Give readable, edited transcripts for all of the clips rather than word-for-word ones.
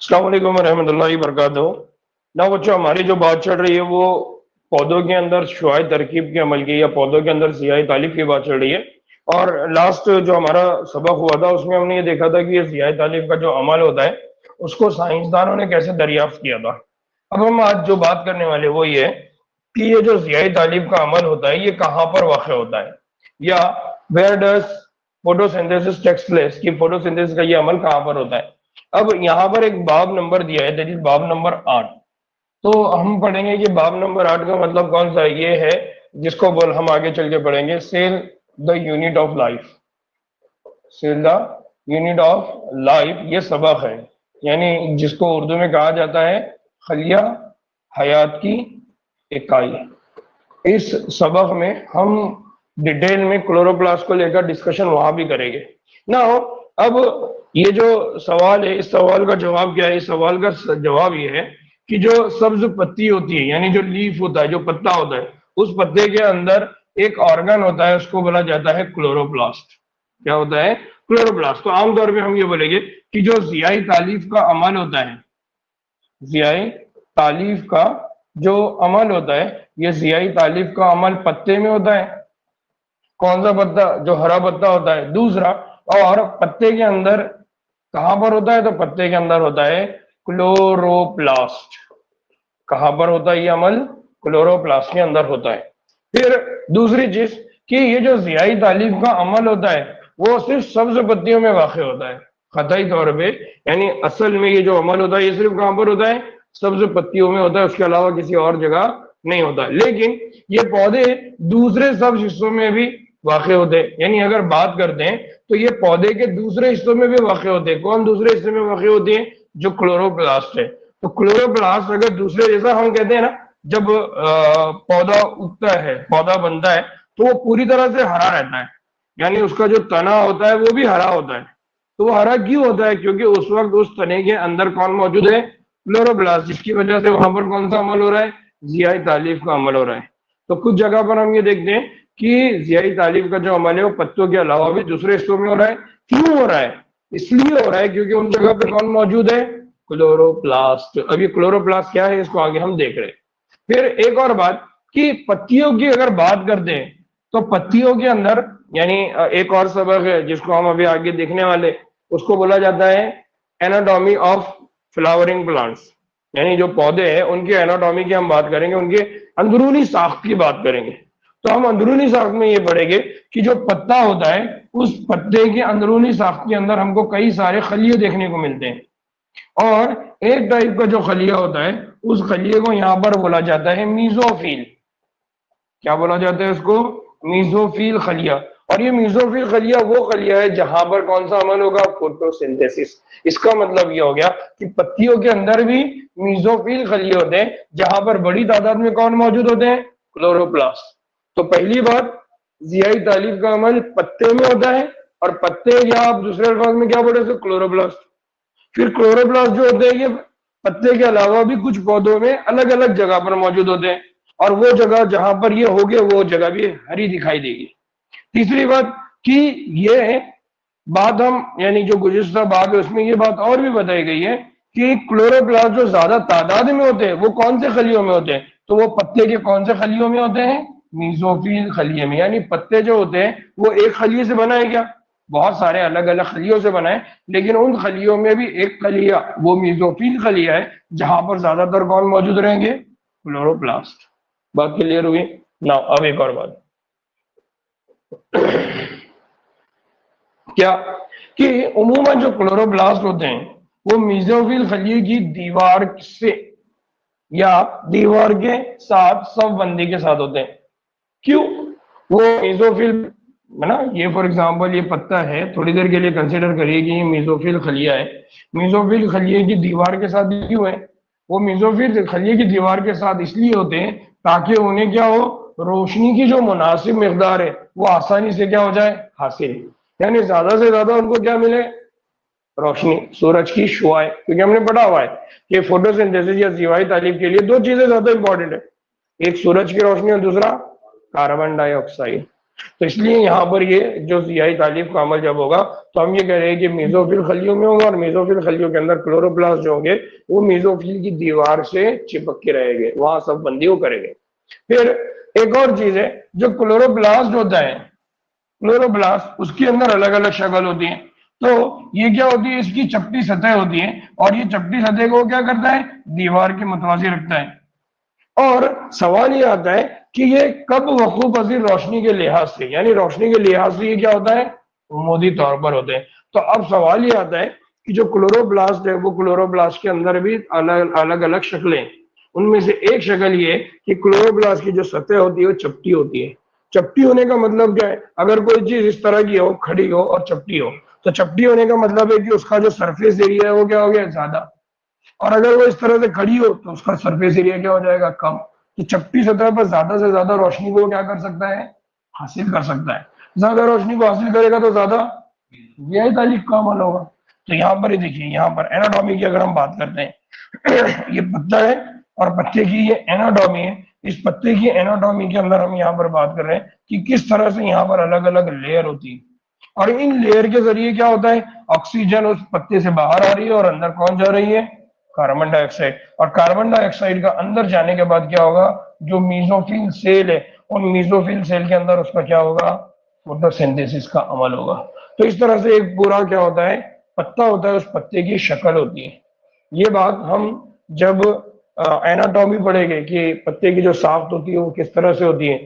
अस्सलाम वालेकुम रहमतुल्लाहि वबरकातुहू। ना बच्चों, हमारी जो बात चल रही है वो पौधों के अंदर शुआई तरकीब के अमल की या पौधों के अंदर सियाही तालीफ की बात चल रही है। और लास्ट जो हमारा सबक हुआ था उसमें हमने ये देखा था कि ये सियाही तालीफ का जो अमल होता है उसको साइंसदानों ने कैसे दरियाफ्त किया था। अब हम आज जो बात करने वाले वो ये है कि ये जो सियाही तालीफ का अमल होता है ये कहाँ पर वाक़ होता है, या where does photosynthesis takes place, की फोटोसिंथेसिस का ये अमल कहाँ पर होता है। अब यहाँ पर एक बाब नंबर दिया है, दैट इज बाब नंबर 8। तो हम पढ़ेंगे कि बाब नंबर 8 का मतलब कौन सा है। ये है जिसको बोल हम आगे चल के पढ़ेंगे, cell the unit of life. Cell the unit of life ये सबक है, यानी जिसको उर्दू में कहा जाता है खलिया हयात की इकाई। इस सबक में हम डिटेल में क्लोरोप्लास्ट को लेकर डिस्कशन वहां भी करेंगे ना। अब ये जो सवाल है, इस सवाल का जवाब क्या है। इस सवाल का जवाब ये है कि जो सब्ज पत्ती होती है, यानी जो लीफ होता है, जो पत्ता होता है, उस पत्ते के अंदर एक ऑर्गन होता है, उसको बोला जाता है क्लोरोप्लास्ट। क्या होता है? क्लोरोप्लास्ट। तो आमतौर पर हम ये बोलेंगे कि जो जियाई तालीफ का अमल होता है, जियाई तालीफ का जो अमल होता है, ये जियाई तालीफ का अमल पत्ते में होता है। कौन सा पत्ता? जो हरा पत्ता होता है। दूसरा, और पत्ते के अंदर कहां पर होता है? तो पत्ते के अंदर होता है क्लोरोप्लास्ट। कहां पर होता है ये अमल? क्लोरोप्लास्ट के अंदर होता है। फिर दूसरी चीज कि ये जो जियाई तालीफ का अमल होता है वो सिर्फ सब्ज पत्तियों में वाक़ होता है, कतई तौर पे। यानी असल में ये जो अमल होता है ये सिर्फ कहां पर होता है? सब्ज पत्तियों में होता है, उसके अलावा किसी और जगह नहीं होता। लेकिन ये पौधे दूसरे सब्ज हिस्सों में भी वाक़ होते हैं। यानी अगर बात करते हैं तो ये पौधे के दूसरे हिस्सों में भी वाक़ होते हैं। कौन दूसरे हिस्से में वाक़ होते हैं? जो क्लोरोप्लास्ट है। तो क्लोरोप्लास्ट अगर दूसरे, जैसा हम कहते हैं ना, जब पौधा उगता है, पौधा बनता है, तो वो पूरी तरह से हरा रहता है, यानी उसका जो तना होता है वो भी हरा होता है। तो वो हरा क्यों होता है? क्योंकि उस वक्त उस तने के अंदर कौन मौजूद है? क्लोरोप्लास्ट, जिसकी वजह से वहां पर कौन सा अमल हो रहा है? जियाई तालीफ का अमल हो रहा है। तो कुछ जगह पर हम ये देखते हैं कि जियाई तालीफ का जो अमल है वो पत्तों के अलावा भी दूसरे हिस्सों में हो रहा है। क्यों हो रहा है? इसलिए हो रहा है क्योंकि उन जगह पे कौन मौजूद है? क्लोरोप्लास्ट। अब ये क्लोरोप्लास्ट क्या है इसको आगे हम देख रहे हैं। फिर एक और बात कि पत्तियों की अगर बात करते हैं तो पत्तियों के अंदर, यानी एक और सबक है जिसको हम अभी आगे देखने वाले, उसको बोला जाता है एनाटॉमी ऑफ फ्लावरिंग प्लांट्स। यानी जो पौधे हैं उनके एनाटॉमी की हम बात करेंगे, उनके अंदरूनी साख्त की बात करेंगे। तो हम अंदरूनी साख्त में ये पढ़ेंगे कि जो पत्ता होता है उस पत्ते के अंदरूनी साख्त के अंदर हमको कई सारे खलिये देखने को मिलते हैं। और एक टाइप का जो खलिया होता है उस खलिये को यहां पर बोला जाता है मीजोफिल। क्या बोला जाता है उसको? मीजोफिल खलिया। और ये मीजोफिल खलिया वो खलिया है जहां पर कौन सा अमल होगा? फोटोसिंथेसिस। इसका मतलब ये हो गया कि पत्तियों के अंदर भी मीजोफिल खलिये होते हैं, जहां पर बड़ी तादाद में कौन मौजूद होते हैं? क्लोरोप्लास्ट। तो पहली बात, जियाई तालीफ का अमल पत्ते में होता है, और पत्ते या आप दूसरे अल्फाज में क्या बोले? क्लोरोप्लास्ट। फिर क्लोरोप्लास्ट जो होते हैं ये पत्ते के अलावा भी कुछ पौधों में अलग अलग जगह पर मौजूद होते हैं, और वो जगह जहां पर ये हो गए वो जगह भी हरी दिखाई देगी। तीसरी बात कि ये बात हम, यानी जो गुज़िश्ता बाब है उसमें ये बात और भी बताई गई है कि क्लोरोप्लास्ट जो ज्यादा तादाद में होते हैं वो कौन से खलियों में होते हैं? तो वो पत्ते के कौन से खलियों में होते हैं? मीजोफिल खलिये में। यानी पत्ते जो होते हैं वो एक खलिये से बना है क्या? बहुत सारे अलग अलग खलियों से बना है, लेकिन उन खलियों में भी एक खलिया वो मीजोफिल खलिया है, जहां पर ज्यादातर कौन मौजूद रहेंगे? क्लोरोप्लास्ट। बात क्लियर हुई ना? अब एक और बात क्या कि उमूमन जो क्लोरोप्लास्ट होते हैं वो मेसोफिल खलिये की दीवार से या दीवार के साथ सबबंदी के साथ होते हैं। क्यों? वो मेसोफिल है ना, ये फॉर एग्जांपल ये पत्ता है, थोड़ी देर के लिए कंसीडर करिए कि ये मेसोफिल खलिया है। मेसोफिल खलिये की दीवार के साथ क्यों है? वो मेसोफिल खलिये की दीवार के साथ इसलिए होते हैं ताकि उन्हें क्या हो? रोशनी की जो मुनासिब मिकदार है वो आसानी से क्या हो जाए? हासिल। यानी ज्यादा से ज्यादा उनको क्या मिले? रोशनी, सूरज की शुआएं। क्योंकि हमने पढ़ा हुआ है कि फोटोसिंथेसिस या जिवाई तालीफ के लिए दो चीजें ज्यादा इंपॉर्टेंट है, एक सूरज की रोशनी और दूसरा कार्बन डाइऑक्साइड। तो इसलिए यहाँ पर ये जो सियाही तालीफ का अमल जब होगा तो हम ये कह रहे हैं कि मेसोफिल खलियों में होगा, और मेसोफिल खलियों के अंदर क्लोरोप्लास्ट जो होंगे वो मेसोफिल की दीवार से चिपक के रहेंगे, वहां सब बंदी वो करेंगे। फिर एक और चीज है, जो क्लोरोप्लास्ट होता है, क्लोरोप्लास्ट उसके अंदर अलग अलग शक्ल होती है। तो ये क्या होती है, इसकी चपटी सतह होती है, और ये चपटी सतह को क्या करता है, दीवार के मुतवाजी रखता है। और सवाल ये आता है कि ये कब वकू पजीर रोशनी के लिहाज से, यानी रोशनी के लिहाज से ये क्या होता है, उमूदी तौर पर होते हैं। तो अब सवाल ये आता है कि जो क्लोरोप्लास्ट है वो क्लोरोप्लास्ट के अंदर भी अलग अलग अलग शक्लें, उनमें से एक शक्ल ये कि क्लोरोप्लास्ट की जो सतह होती है वो चपटी होती है। चपटी होने का मतलब क्या है, अगर कोई चीज इस तरह की हो, खड़ी हो और चपटी हो, तो चपटी होने का मतलब है कि उसका जो सरफेस एरिया है वो क्या हो गया, ज्यादा। और अगर वो इस तरह से खड़ी हो तो उसका सरफेस एरिया क्या हो जाएगा, कम। तो चपटी सतह पर ज्यादा से ज्यादा रोशनी को क्या कर सकता है, हासिल कर सकता है। ज्यादा रोशनी को हासिल करेगा तो ज्यादा यह तालीफ का अमल होगा। तो यहाँ पर ही देखिए, यहाँ पर एनाटॉमी की अगर हम बात करते हैं ये पत्ता है और पत्ते की ये एनाटॉमी है। इस पत्ते की एनाटॉमी के अंदर हम यहाँ पर बात कर रहे हैं कि किस तरह से यहाँ पर अलग अलग लेयर होती है, और इन लेयर के जरिए क्या होता है, ऑक्सीजन उस पत्ते से बाहर आ रही है और अंदर कौन जा रही है, कार्बन डाइऑक्साइड। और कार्बन डाइऑक्साइड का अंदर जाने के बाद क्या होगा, जो मीजोफिल सेल है उन मीजोफिल सेल के अंदर उसका क्या होगा, फोटोसिंथेसिस का अमल होगा। तो इस तरह से एक पूरा क्या होता है, पत्ता होता है, उस पत्ते की शक्ल होती है। ये बात हम जब एनाटॉमी पढ़ेंगे कि पत्ते की जो साख्त होती है वो किस तरह से होती है,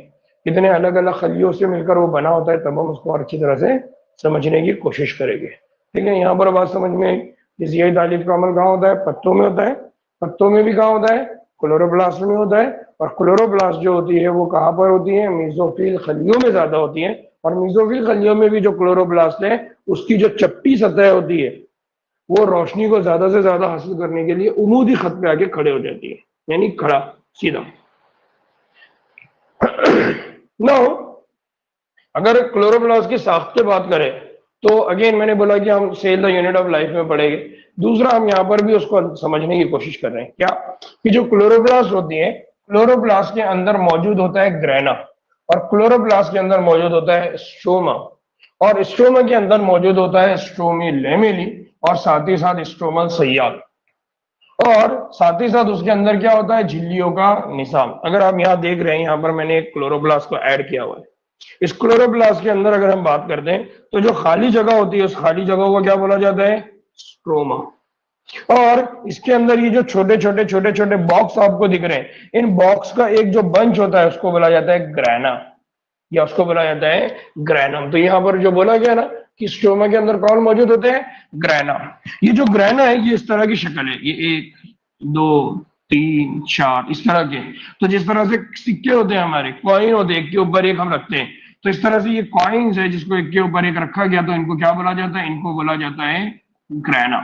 कितने अलग अलग खलियों से मिलकर वो बना होता है, तब हम उसको अच्छी तरह से समझने की कोशिश करेंगे। ठीक है, यहाँ पर बात समझ में आई। यही तालीफ का अमल कहाँ होता है, पत्तों में होता है। पत्तों में भी कहाँ होता है, क्लोरोप्लास्ट में होता है। और क्लोरोप्लास्ट जो होती है वो कहाँ पर होती है, मेसोफिल खलियों में ज्यादा होती है। और मेसोफिल खलियों में भी जो क्लोरोप्लास्ट है उसकी जो चपटी सतह होती है वो रोशनी को ज्यादा से ज्यादा हासिल करने के लिए उमूदी खत पे आके खड़े हो जाती है, यानी खड़ा सीधा। नो, अगर क्लोरोप्लास्ट की साख्त की बात करें तो अगेन मैंने बोला कि हम cell the unit of life में पढ़ेंगे। दूसरा हम यहाँ पर भी उसको समझने की कोशिश कर रहे हैं क्या, कि जो क्लोरोप्लास्ट होती है, क्लोरोप्लास्ट के अंदर मौजूद होता है ग्रेना, और क्लोरोप्लास्ट के अंदर मौजूद होता है स्ट्रोमा, और स्ट्रोमा के अंदर मौजूद होता है स्ट्रोमी लेमेली, और साथ ही साथ स्ट्रोमल सयाल, और साथ ही साथ उसके अंदर क्या होता है, झिल्लियों का निशान। अगर आप यहाँ देख रहे हैं, यहाँ पर मैंने एक क्लोरोप्लास्ट को ऐड किया हुआ है। इस क्लोरोप्लास्ट के अंदर अगर हम बात करते हैं तो जो खाली जगह होती है उस खाली जगह को क्या बोला जाता है, स्ट्रोमा। और इसके अंदर ये जो छोटे छोटे छोटे छोटे बॉक्स आपको दिख रहे हैं, इन बॉक्स का एक जो बंच होता है उसको बोला जाता है ग्रैना, या उसको बोला जाता है ग्रैनम। तो यहाँ पर जो बोला गया ना कि स्ट्रोमा के अंदर कौन मौजूद होते हैं, ग्रैना। ये जो ग्रैना है ये इस तरह की शक्ल है, ये 1 2 3 4 इस तरह के। तो जिस तरह से सिक्के होते हैं, हमारे कॉइन होते हैं, एक के ऊपर एक हम रखते हैं, तो इस तरह से ये कॉइन्स है जिसको एक के ऊपर एक रखा गया, तो इनको क्या बोला जाता है, इनको बोला जाता है ग्रैना।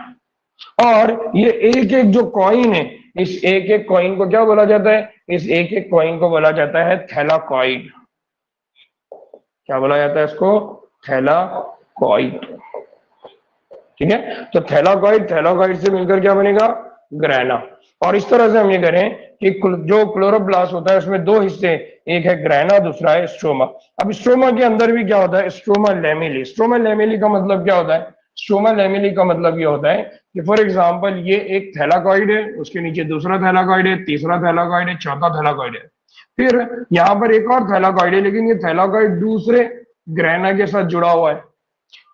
और ये एक एक जो कॉइन है, इस एक एक कॉइन को क्या बोला जाता है, इस एक एक कॉइन को बोला जाता है थैलाकॉइड। क्या बोला जाता है इसको, थैलाकॉइड। ठीक है, तो थैलाकॉइड, थैलाकॉइड से मिलकर क्या बनेगा, ग्रैना। और इस तरह से हम ये करें कि जो क्लोरोप्लास्ट होता है उसमें दो हिस्से, एक है ग्रैना, दूसरा है स्ट्रोमा। अब स्ट्रोमा के अंदर भी क्या होता है, स्ट्रोमा लेमेली। स्ट्रोमा लेमेली का मतलब क्या होता है, स्ट्रोमा लेमेली का मतलब ये होता है कि फॉर एग्जांपल ये एक थैलाकॉइड है, उसके नीचे दूसरा थैलाकॉइड है, तीसरा थैलाकॉइड है, चौथा थैलाकॉइड है, फिर यहाँ पर एक और थैलाकॉइड है, लेकिन ये थैलाकॉइड दूसरे ग्रैना के साथ जुड़ा हुआ है।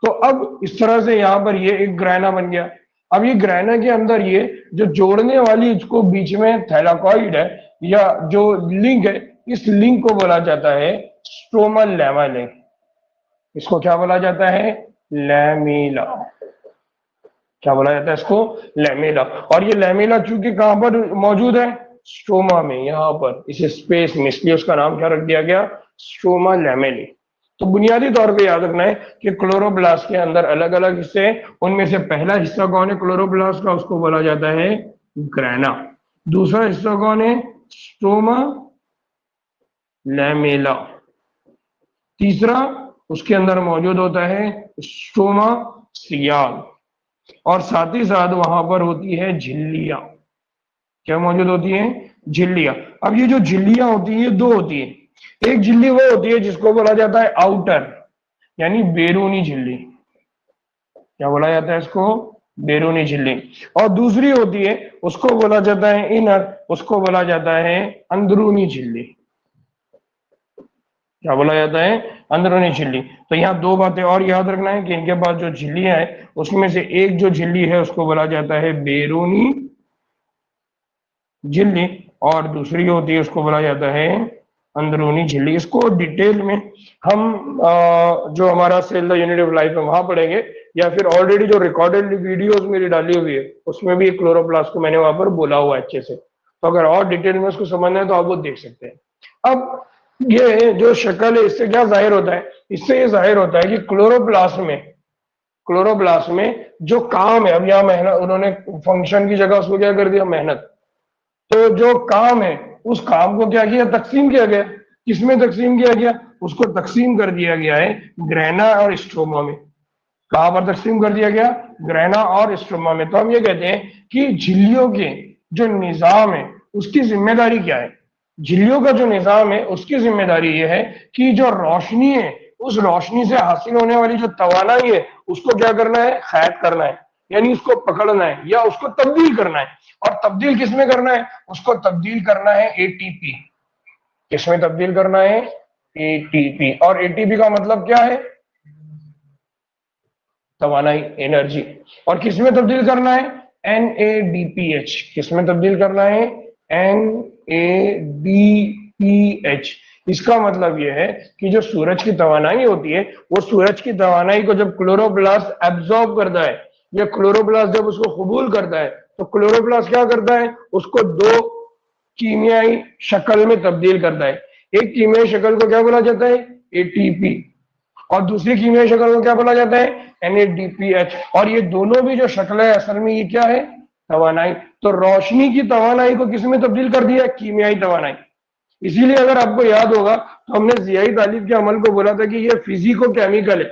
तो अब इस तरह से यहाँ पर ये एक ग्रैना बन गया। अब ये ग्रैना के अंदर ये जो जोड़ने वाली इसको बीच में थैलाकॉइड है, या जो लिंक है, इस लिंक को बोला जाता है स्ट्रोमा लैमेला। इसको क्या बोला जाता है, लैमेला। क्या बोला जाता है इसको, लैमेला। और ये लैमेला चूंकि कहां पर मौजूद है, स्ट्रोमा में, यहाँ पर इस स्पेस में, इसलिए उसका नाम क्या रख दिया गया, स्ट्रोमा लैमेली। तो बुनियादी तौर पे याद रखना है कि क्लोरोप्लास्ट के अंदर अलग अलग हिस्से, उनमें से पहला हिस्सा कौन है क्लोरोप्लास्ट का, उसको बोला जाता है ग्रैना। दूसरा हिस्सा कौन है, स्ट्रोमा लैमेला। तीसरा उसके अंदर मौजूद होता है स्ट्रोमा सियाल, और साथ ही साथ वहां पर होती है झिल्लियां। क्या मौजूद होती है, झिल्लियां। अब ये जो झिल्लियां होती है दो होती है, एक झिल्ली वो होती है जिसको बोला जाता है आउटर, यानी बैरूनी झिल्ली। क्या बोला जाता है इसको? बैरूनी झिल्ली। और दूसरी होती है उसको बोला जाता है इनर, उसको बोला जाता है अंदरूनी झिल्ली। क्या बोला जाता है? अंदरूनी झिल्ली। तो यहाँ दो बातें और याद रखना है कि इनके पास जो झिल्लियां है उसमें से एक जो झिल्ली है उसको बोला जाता है बैरूनी झिल्ली, और दूसरी होती है उसको बोला जाता है अंदरूनी झिल्ली। इसको डिटेल में हम जो हमारा cell the unit of life है वहां पढ़ेंगे, या फिर ऑलरेडी जो रिकॉर्डेड वीडियोस मेरी डाली हुई है उसमें भी क्लोरोप्लास्ट को मैंने वहां पर बोला हुआ है अच्छे से। तो अगर और डिटेल में उसको समझना है तो आप वो देख सकते हैं। अब ये जो शक्ल है इससे क्या जाहिर होता है? इससे ये जाहिर होता है कि क्लोरोप्लास्ट में जो काम है, अब यहाँ मेहनत उन्होंने फंक्शन की जगह उसको क्या कर दिया? मेहनत। तो जो काम है उस काम को क्या किया? तकसीम किया गया। किसमें तकसीम किया गया? उसको तकसीम कर दिया गया है ग्रेना और स्ट्रोमा में। कहां पर तकसीम कर दिया गया? ग्रेना और स्ट्रोमा में। तो हम ये कहते हैं कि झिल्लियों के जो निजाम है उसकी जिम्मेदारी क्या है? झिल्लियों का जो निजाम है उसकी जिम्मेदारी यह है कि जो रोशनी है उस रोशनी से हासिल होने वाली जो तवानाई है उसको क्या करना है? कैद करना है, यानी उसको पकड़ना है या उसको तब्दील करना है। और तब्दील किसमें करना है? उसको तब्दील करना है एटीपी। किसमें तब्दील करना है? एटीपी। और एटीपी का मतलब क्या है? तवानाई, एनर्जी। और किसमें तब्दील करना है? NADPH। किसमें तब्दील करना है? NADPH। इसका मतलब यह है कि जो सूरज की तवानाई होती है वो सूरज की तवानाई को जब क्लोरोप्लास्ट एब्जॉर्ब करता है या क्लोरोप्लास्ट जब उसको कबूल करता है तो क्लोरोप्लास्ट क्या करता है? उसको दो कीमियाई शक्ल में तब्दील करता है। एक कीमियाई शक्ल को क्या बोला जाता है? एटीपी। और दूसरी कीमियाई शक्ल को क्या बोला जाता है? NADPH। और ये दोनों भी जो शक्ल है असल में ये क्या है? तवानाई। तो रोशनी की तवानाई को किसमें तब्दील कर दिया? कीमियाई तवानाई। इसीलिए अगर आपको याद होगा तो हमने जियाई तालिब के अमल को बोला था कि ये फिजिको केमिकल है,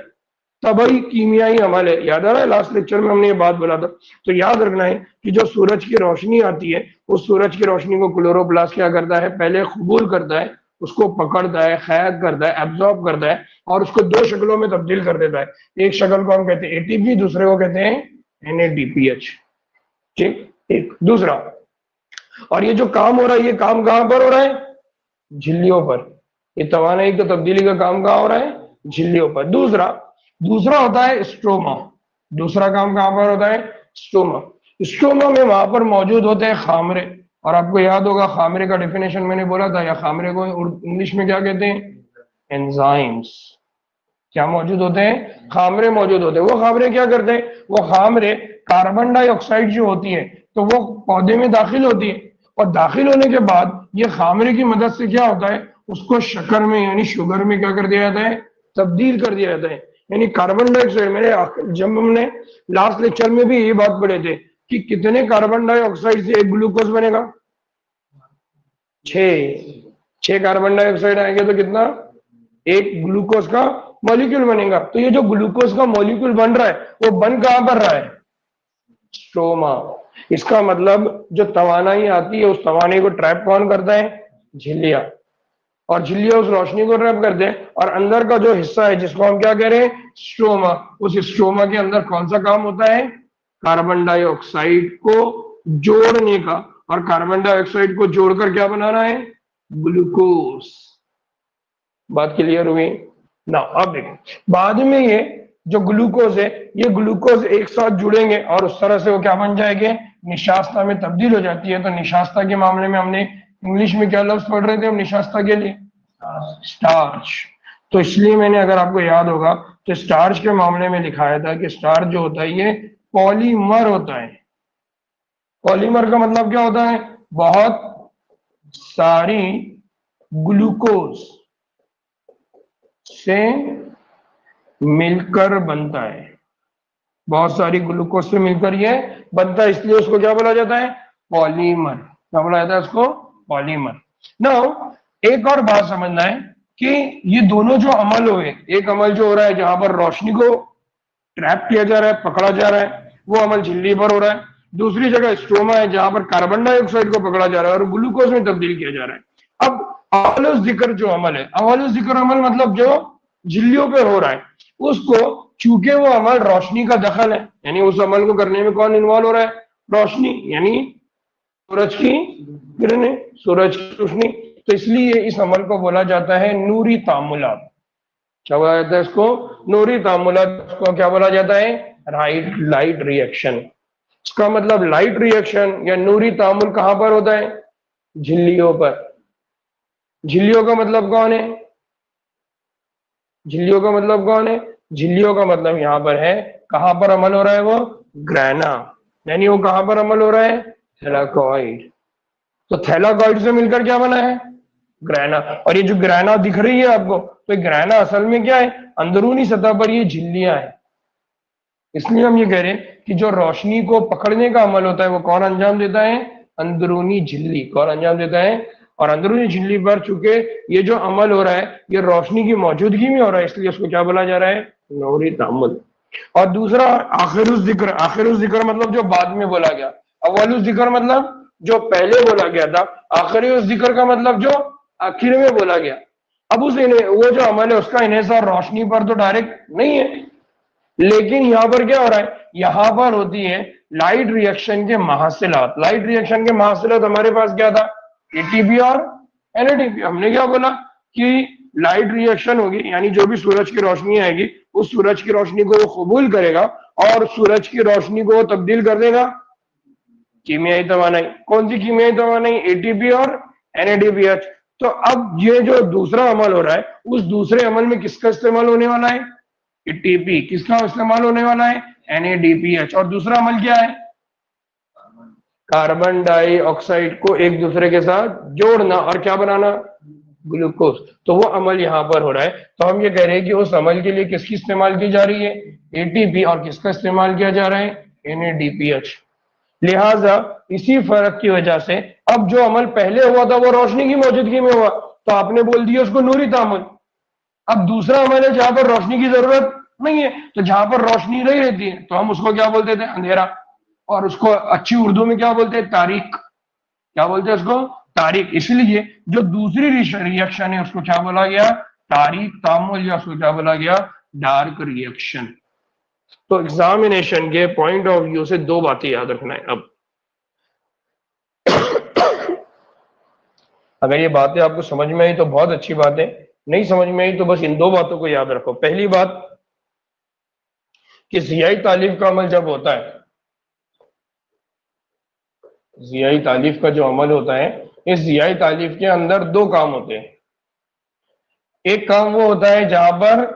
तबई कीमियाई अमल है। याद आ रहा है? लास्ट लेक्चर में हमने ये बात बोला था। तो याद रखना है कि जो सूरज की रोशनी आती है उस सूरज की रोशनी को क्लोरोप्लास्ट क्या करता है? पहले कबूल करता है, उसको पकड़ता है, कैद करता है, एब्जॉर्ब करता है और उसको दो शक्लों में तब्दील कर देता है। एक शक्ल को हम कहते हैं एटीपी, दूसरे को कहते हैं NADPH। ठीक, एक दूसरा। और ये जो काम हो रहा है ये काम कहां पर हो रहा है? झिल्लियों पर। ये तवानाई की तब्दीली का काम कहां हो रहा है? झिल्लियों पर। दूसरा दूसरा होता है स्ट्रोमा। दूसरा काम कहां पर होता है? स्ट्रोमा। स्ट्रोमा में वहां पर मौजूद होते हैं खामरे। और आपको याद होगा खामरे का डेफिनेशन मैंने बोला था, या खामरे को इंग्लिश में क्या कहते हैं? एंजाइम्स। क्या मौजूद होते हैं? खामरे मौजूद होते हैं। वो खामरे क्या करते हैं? वो खामरे कार्बन डाइऑक्साइड जो होती है तो वो पौधे में दाखिल होती है, और दाखिल होने के बाद ये खामरे की मदद से क्या होता है? उसको शक्कर में यानी शुगर में क्या कर दिया जाता है? तब्दील कर दिया जाता है। यानी कार्बन डाइऑक्साइड, मैंने जब हमने लास्ट लेक्चर में भी ये बात पढ़े थे कि कितने कार्बन डाइऑक्साइड से एक ग्लूकोज बनेगा? 6 कार्बन डाइऑक्साइड आएंगे तो कितना? एक ग्लूकोज का मॉलिक्यूल बनेगा। तो ये जो ग्लूकोज का मॉलिक्यूल बन रहा है वो बन कहां पर रहा है? स्ट्रोमा। इसका मतलब जो तवानाई आती है उस तवानाई को ट्रैप कौन करता है? झिल्लियां। और झिल्लियां उस रोशनी को ट्रैप करते हैं, और अंदर का जो हिस्सा है जिसको हम क्या कह रहे हैं? स्ट्रोमा। उस स्ट्रोमा के अंदर कौन सा काम होता है? कार्बन डाइऑक्साइड को जोड़ने का। और कार्बन डाइऑक्साइड को जोड़कर क्या बनाना है? ग्लूकोज। बात क्लियर हुई ना? अब देखें, बाद में ये जो ग्लूकोज है ये ग्लूकोज एक साथ जुड़ेंगे और उस तरह से वो क्या बन जाएंगे? निशास्ता में तब्दील हो जाती है। तो निशास्ता के मामले में हमने इंग्लिश में क्या लफ्ज पढ़ रहे थे हम निशास्ता के लिए? स्टार्च। तो इसलिए मैंने, अगर आपको याद होगा तो स्टार्च के मामले में दिखाया था कि स्टार्च जो होता है ये पॉलीमर होता है। पॉलीमर का मतलब क्या होता है? बहुत सारी ग्लूकोज से मिलकर बनता है। बहुत सारी ग्लूकोज से मिलकर ये बनता है, इसलिए उसको क्या बोला जाता है? पॉलीमर। क्या बोला जाता है उसको? पॉलीमर। नाउ एक और बात समझना है कि ये दोनों जो अमल हुए, एक अमल जो हो रहा है जहां पर रोशनी को ट्रैप किया जा रहा है, पकड़ा जा रहा है, वो अमल झिल्ली पर हो रहा है। दूसरी जगह स्ट्रोमा है जहां पर कार्बन डाइऑक्साइड को पकड़ा जा रहा है और ग्लूकोज में तब्दील किया जा रहा है। अब अवलुस जिक्र जो अमल है, अवलुस जिक्र अमल मतलब जो झिल्लियों पे हो रहा है उसको, चूंकि वो अमल रोशनी का दखल है, यानी उस अमल को करने में कौन इन्वॉल्व हो रहा है? रोशनी, यानी सूरज की किरणें, सूरज की रोशनी। तो इसलिए इस अमल को बोला जाता है नूरी तामुलात। क्या बोला जाता है इसको? नूरी तामुलात। इसको क्या बोला जाता है? Right light reaction. इसका मतलब लाइट रिएक्शन या नूरी तामुल कहां पर होता है? झिल्लियों पर। झिल्लियों का मतलब कौन है? झिल्लियों का मतलब कौन है? झिल्लियों का मतलब यहां पर है, कहां पर अमल हो रहा है वो? ग्रैना। यानी वो कहां पर अमल हो रहा है? थैलाकॉइड। तो थैलाकॉइड से मिलकर क्या बना है? ग्रैना। और ये जो ग्रैना दिख रही है आपको, तो ग्रैना असल में क्या है? अंदरूनी सतह पर ये झिल्लियां हैं। इसलिए हम ये कह रहे हैं कि जो रोशनी को पकड़ने का अमल होता है वो कौन अंजाम देता है? अंदरूनी झिल्ली। कौन अंजाम देता है? और अंदरूनी झिल्ली पर चूंकि ये जो अमल हो रहा है ये रोशनी की मौजूदगी में हो रहा है, इसलिए उसको क्या बोला जा रहा है? नूरी तामुल। और दूसरा आखिरुज जिक्र। आखिरुज जिक्र मतलब जो बाद में बोला गया। अव्वलुज जिक्र मतलब जो पहले बोला गया था। आखिरुज जिक्र का मतलब जो आखिर में बोला गया। अब वो जो अमल है उसका इन्हिसार रोशनी पर तो डायरेक्ट नहीं है, लेकिन यहां पर क्या हो रहा है? यहां पर होती है लाइट रिएक्शन के महासिलात। लाइट रिएक्शन के महासिलात हमारे पास क्या था? एटीपी और एनएडीपी। हमने क्या बोला कि लाइट रिएक्शन होगी, यानी जो भी सूरज की रोशनी आएगी उस सूरज की रोशनी को वो कबूल करेगा और सूरज की रोशनी को वो तब्दील कर देगा कीमियाई तवानाई। कौन सी कीमियाई तवानाई? एटीपी और एनएडीपीएच। तो अब ये जो दूसरा अमल हो रहा है उस दूसरे अमल में किसका इस्तेमाल होने वाला है? एटीपी। किसका इस्तेमाल होने वाला है? एनएडीपीएच। और दूसरा अमल क्या है? कार्बन डाइऑक्साइड को एक दूसरे के साथ जोड़ना और क्या बनाना? ग्लूकोज। तो वो अमल यहां पर हो रहा है। तो हम ये कह रहे हैं कि उस अमल के लिए किसकी इस्तेमाल की जा रही है? एटीपी। और किसका इस्तेमाल किया जा रहा है? एनएडीपीएच। लिहाजा इसी फर्क की वजह से अब जो अमल पहले हुआ था वो रोशनी की मौजूदगी में हुआ, तो आपने बोल दिया उसको नूरी तामुल। अब दूसरा अमल है जहां पर रोशनी की जरूरत नहीं है, तो जहां पर रोशनी नहीं रहती है तो हम उसको क्या बोलते थे? अंधेरा। और उसको अच्छी उर्दू में क्या बोलते हैं? तारीख। क्या बोलते हैं उसको? तारीख। इसलिए जो दूसरी रिएक्शन है उसको क्या बोला गया? तारीख तामुल, या उसको क्या बोला गया? Dark reaction. तो एग्जामिनेशन के पॉइंट ऑफ व्यू से दो बातें याद रखना है। अब अगर ये बातें आपको समझ में आई तो बहुत अच्छी बात है, नहीं समझ में आई तो बस इन दो बातों को याद रखो। पहली बात कि जियाई तालीफ का अमल जब होता है, जियाई तालीफ का जो अमल होता है, इस जियाई तालीफ के अंदर दो काम होते हैं। एक काम वो होता है जहां पर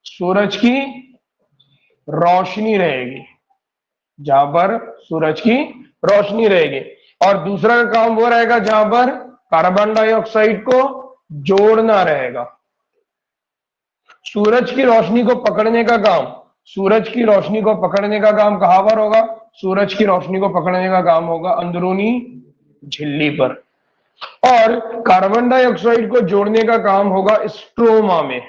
सूरज की रोशनी रहेगी, जहां पर सूरज की रोशनी रहेगी। और दूसरा काम वो रहेगा जहां पर कार्बन डाइऑक्साइड को जोड़ना रहेगा। सूरज की रोशनी को पकड़ने का काम, सूरज की रोशनी को पकड़ने का काम कहां पर होगा? सूरज की रोशनी को पकड़ने का काम होगा अंदरूनी झिल्ली पर। और कार्बन डाइऑक्साइड को जोड़ने का काम होगा स्ट्रोमा में।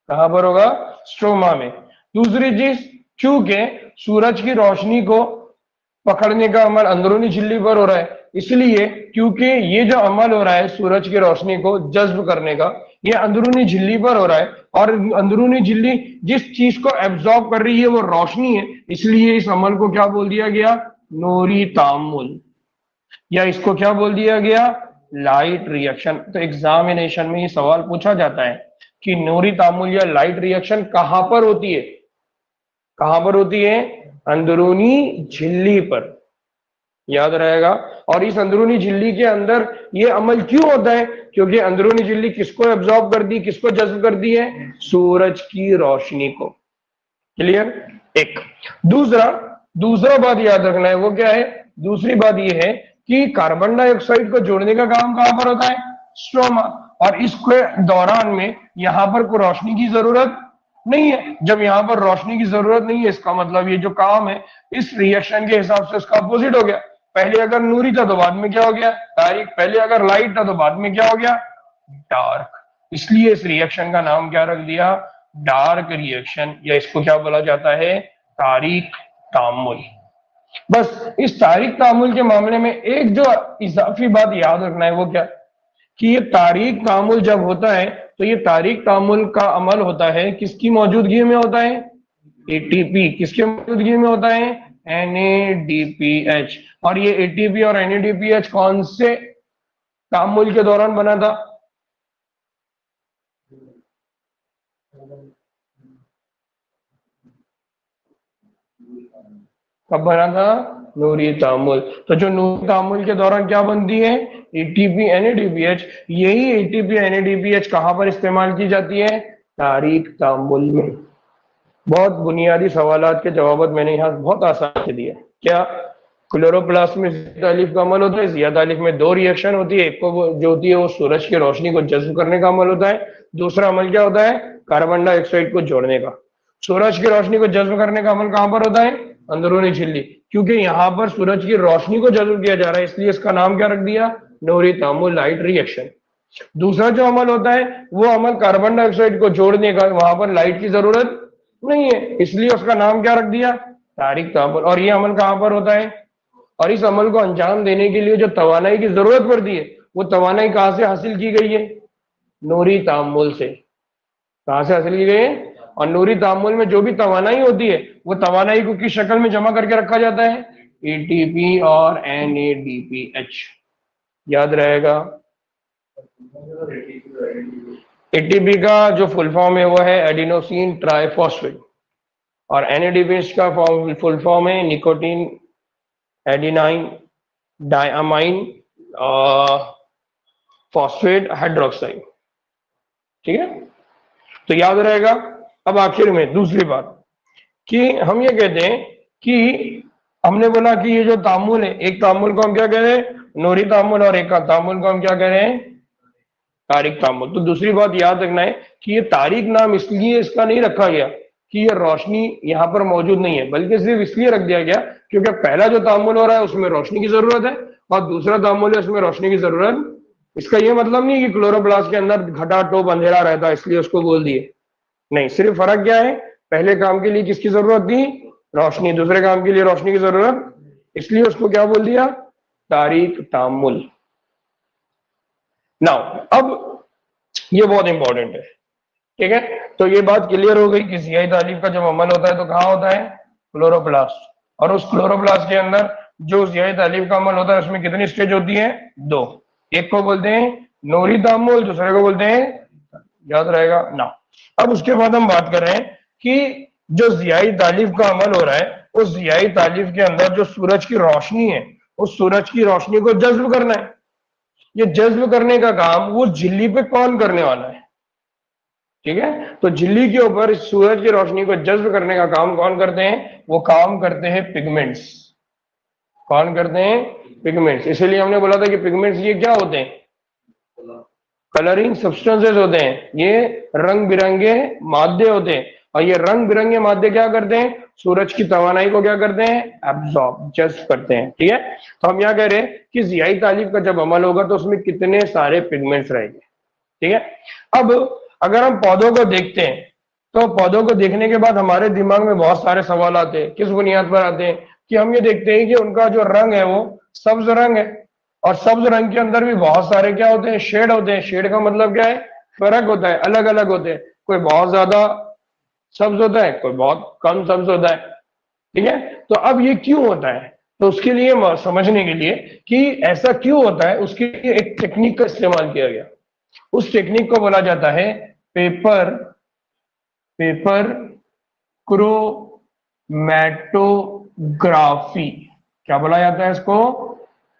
कहां पर होगा? स्ट्रोमा में। दूसरी चीज, क्योंकि सूरज की रोशनी को पकड़ने का अमल अंदरूनी झिल्ली पर हो रहा है, इसलिए क्योंकि ये जो अमल हो रहा है सूरज की रोशनी को जज्ब करने का, ये अंदरूनी झिल्ली पर हो रहा है। और अंदरूनी झिल्ली जिस चीज को एब्जॉर्ब कर रही है वो रोशनी है, इसलिए इस अमल को क्या बोल दिया गया? नूरी तामुल। या इसको क्या बोल दिया गया? Light reaction. तो एग्जामिनेशन में ये सवाल पूछा जाता है कि नूरी तामुल या लाइट रिएक्शन कहां पर होती है? कहां पर होती है? अंदरूनी झिल्ली पर। याद रहेगा। और इस अंदरूनी झिल्ली के अंदर ये अमल क्यों होता है? क्योंकि अंदरूनी झिल्ली किसको एब्जॉर्ब करती, किसको जज्ब करती है? सूरज की रोशनी को। क्लियर? एक। दूसरा दूसरा बात याद रखना है, वो क्या है? दूसरी बात ये है कि कार्बन डाइऑक्साइड को जोड़ने का काम कहां पर होता है? स्ट्रोमा। और इसके दौरान में यहां पर कोई रोशनी की जरूरत नहीं है। जब यहां पर रोशनी की जरूरत नहीं है, इसका मतलब ये जो काम है इस रिएक्शन के हिसाब से उसका अपोजिट हो गया। पहले अगर नूरी था तो बाद में क्या हो गया? तारीख। पहले अगर लाइट था तो बाद में क्या हो गया? डार्क। इसलिए इस रिएक्शन का नाम क्या रख दिया? डार्क रिएक्शन, या इसको क्या बोला जाता है? तारीख तामुल। बस इस तारीख तामुल के मामले में एक जो इजाफी बात याद रखना है वो क्या? कि ये तारीक तामुल जब होता है तो ये तारीक तामुल का अमल होता है किसकी मौजूदगी में होता है? एटीपी। किसके मौजूदगी में होता है? NADPH। और ये एटीपी और NADPH कौन से तामुल के दौरान बना था? कब बना था? नूरी तामुल। तो जो नूरी तामुल के दौरान क्या बनती है? ATP NADPH। यही एटीपी NADPH कहां पर इस्तेमाल की जाती है? तारीक तामुल में। बहुत बुनियादी सवालात के जवाब मैंने यहाँ बहुत आसान से दिए। क्या क्लोरोप्लास्ट में ज़ियादा का अमल होता है? ज़ियादा में दो रिएक्शन होती है, एक को जो होती है वो सूरज की रोशनी को जज्ब करने का अमल होता है, दूसरा अमल क्या होता है? कार्बन डाइऑक्साइड को जोड़ने का। सूरज की रोशनी को जज्ब करने का अमल कहां पर होता है? अंदरूनी झिल्ली। क्योंकि यहाँ पर सूरज की रोशनी को जज्ब किया जा रहा है इसलिए इसका नाम क्या रख दिया? नूरी तामुल लाइट रिएक्शन। दूसरा जो अमल होता है वो अमल कार्बन डाइऑक्साइड को जोड़ने का, वहां पर लाइट की जरूरत नहीं है इसलिए उसका नाम क्या रख दिया? तारीक तामुल। और ये अमल कहां पर होता है? और इस अमल को अंजाम देने के लिए जो तवानाई की जरूरत पड़ती है वो तवानाई कहां से हासिल की गई है? नूरी तामुल से। कहां से हासिल की गई है? और नूरी तामुल में जो भी तवानाई होती है वो तवानाई को किस शक्ल में जमा करके रखा जाता है? एटीपी और NADPH। याद रहेगा। एटीपी का जो फुल फॉर्म है वो है एडिनोसिन ट्राइफॉस्फेट और NADPH का फुल फॉर्म है nicotine adenine diamine phosphate hydroxide. ठीक है, तो याद रहेगा। अब आखिर में दूसरी बात कि हम ये कहते हैं कि हमने बोला कि ये जो तामुल है, एक तामुल को हम क्या कह रहे हैं? नूरी तामुल। और एक का तामुल को हम क्या कह रहे हैं? तारीक तामुल। तो दूसरी बात याद रखना है कि ये तारीक नाम इसलिए इसका नहीं रखा गया कि ये रोशनी यहाँ पर मौजूद नहीं है, बल्कि सिर्फ इसलिए रख दिया गया क्योंकि पहला जो तामुल हो रहा है उसमें रोशनी की जरूरत है और दूसरा तामुल है उसमें रोशनी की जरूरत। इसका ये मतलब नहीं कि क्लोरोप्लास्ट के अंदर घटा टोप अंधेरा रहता है इसलिए उसको बोल दिए, नहीं। सिर्फ फर्क क्या है? पहले काम के लिए किसकी जरूरत थी? रोशनी। दूसरे काम के लिए रोशनी की जरूरत, इसलिए उसको क्या बोल दिया? तारीक तामुल। नाउ अब ये बहुत इंपॉर्टेंट है, ठीक है। तो ये बात क्लियर हो गई कि सियाही तालीफ का जब अमल होता है तो कहाँ होता है? क्लोरोप्लास्ट। और उस क्लोरोप्लास्ट के अंदर जो सियाही तालीफ का अमल होता है उसमें कितनी स्टेज होती है? दो। एक को बोलते हैं नूरी तामुल, दूसरे को बोलते हैं, याद रहेगा ना। अब उसके बाद हम बात कर रहे हैं कि जो जियाई तालीफ का अमल हो रहा है उस जियाई तालीफ के अंदर जो सूरज की रोशनी है उस सूरज की रोशनी को जज्ब करना है। ये जज्ब करने का काम वो झिल्ली पे कौन करने वाला है? ठीक है, तो झिल्ली के ऊपर सूरज की रोशनी को जज्ब करने का काम कौन करते हैं? वो काम करते हैं पिगमेंट्स। कौन करते हैं? पिगमेंट्स। इसलिए हमने बोला था कि पिगमेंट्स ये क्या होते हैं? कलरिंग सब्सटेंसेस होते हैं, ये रंग बिरंगे मादे होते हैं। और ये रंग बिरंगे मादे क्या करते हैं? सूरज की तवानाई को क्या करते हैं? एब्जॉर्ब, जज्ब करते हैं। ठीक है, तो हम यहाँ कह रहे हैं कि जियाई तालीफ का जब अमल होगा तो उसमें कितने सारे पिगमेंट्स रहेंगे। ठीक है, अब अगर हम पौधों को देखते हैं तो पौधों को देखने के बाद हमारे दिमाग में बहुत सारे सवाल आते हैं। किस बुनियाद पर आते हैं? कि हम ये देखते हैं कि उनका जो रंग है वो सब्ज रंग है और सब्ज रंग के अंदर भी बहुत सारे क्या होते हैं? शेड होते हैं। शेड का मतलब क्या है? फर्क होता है, अलग अलग होते हैं। कोई बहुत ज्यादा सब्ज होता है, कोई बहुत कम सब्ज होता है। ठीक है, तो अब ये क्यों होता है? तो उसके लिए समझने के लिए कि ऐसा क्यों होता है उसके लिए एक टेक्निक का इस्तेमाल किया गया। उस टेक्निक को बोला जाता है पेपर क्रोमैटोग्राफी। क्या बोला जाता है इसको?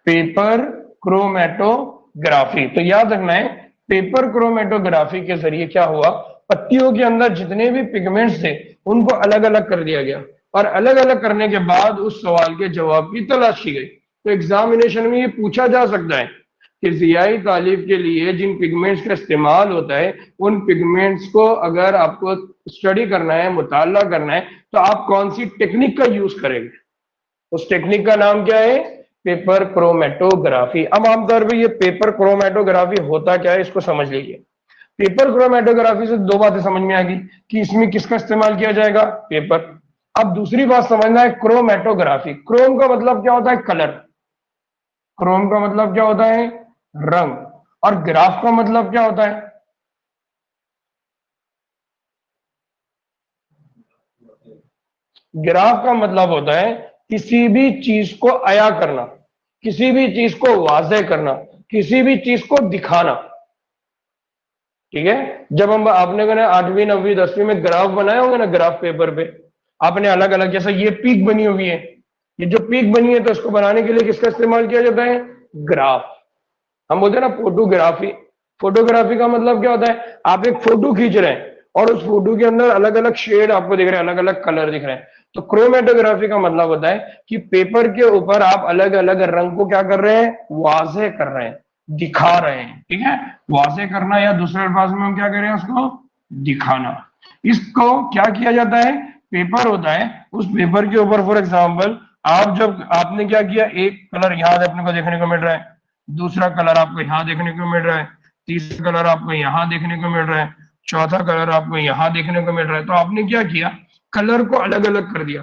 Paper chromatography. तो याद रखना है, पेपर क्रोमैटोग्राफी के जरिए क्या हुआ? पत्तियों के अंदर जितने भी पिगमेंट्स थे उनको अलग अलग कर दिया गया और अलग अलग करने के बाद उस सवाल के जवाब की तलाश की गई। तो एग्जामिनेशन में ये पूछा जा सकता है कि जियाई तालीफ के लिए जिन पिगमेंट्स का इस्तेमाल होता है उन पिगमेंट्स को अगर आपको स्टडी करना है, मुताला करना है, तो आप कौन सी टेक्निक का यूज करेंगे? उस टेक्निक का नाम क्या है? Paper chromatography. अब आमतौर पर ये पेपर क्रोमैटोग्राफी होता क्या है इसको समझ लीजिए। पेपर क्रोमैटोग्राफी से दो बातें समझ में आ गई कि इसमें किसका इस्तेमाल किया जाएगा? पेपर। अब दूसरी बात समझना है क्रोमैटोग्राफी। क्रोम का मतलब क्या होता है? कलर। क्रोम का मतलब क्या होता है? रंग। और ग्राफ का मतलब क्या होता है? ग्राफ का मतलब होता है किसी भी चीज को अया करना, किसी भी चीज को वाज़ेह करना, किसी भी चीज को दिखाना। ठीक है, जब हम आपने कहना 8वीं 9वीं 10वीं में ग्राफ बनाए होंगे ना, ग्राफ पेपर पे आपने अलग अलग, जैसा ये पीक बनी हुई है, ये जो पीक बनी है तो इसको बनाने के लिए किसका इस्तेमाल किया जाता है? ग्राफ। हम बोलते हैं ना फोटोग्राफी। फोटोग्राफी का मतलब क्या होता है? आप एक फोटो खींच रहे हैं और उस फोटो के अंदर अलग अलग शेड आपको दिख रहे हैं, अलग अलग कलर दिख रहे हैं। तो क्रोमेटोग्राफी का मतलब होता है कि पेपर के ऊपर आप अलग अलग रंग को क्या कर रहे हैं? वाज़ेह कर रहे हैं, दिखा रहे हैं। ठीक है, वाज़ेह करना, या दूसरे अल्फाज में हम क्या कह रहे हैं? उसको दिखाना। इसको क्या किया जाता है? पेपर होता है, उस पेपर के ऊपर फॉर एग्जाम्पल आप जब आपने क्या किया, एक कलर यहां अपने को देखने को मिल रहा है, दूसरा कलर आपको यहां देखने को मिल रहा है, तीसरा कलर आपको यहां देखने को मिल रहा है, चौथा कलर आपको यहां देखने को मिल रहा है। तो आपने क्या किया? कलर को अलग अलग कर दिया।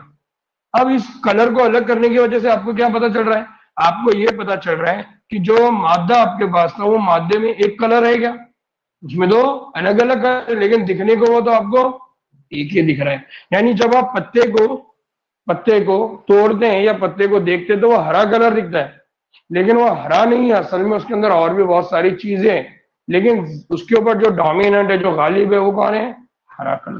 अब इस कलर को अलग करने की वजह से आपको क्या पता चल रहा है? आपको यह पता चल रहा है कि जो मादा आपके पास था वो मादे में एक कलर है क्या? उसमें तो अलग अलग कलर है, लेकिन दिखने को वो तो आपको एक ही दिख रहा है। यानी जब आप पत्ते को तोड़ते हैं या पत्ते को देखते हैं तो वो हरा कलर दिखता है, लेकिन वो हरा नहीं है, असल में उसके अंदर और भी बहुत सारी चीजें हैं। लेकिन उसके ऊपर जो डोमिनेंट है, जो गालिब है, वो कौन है? हरा कलर।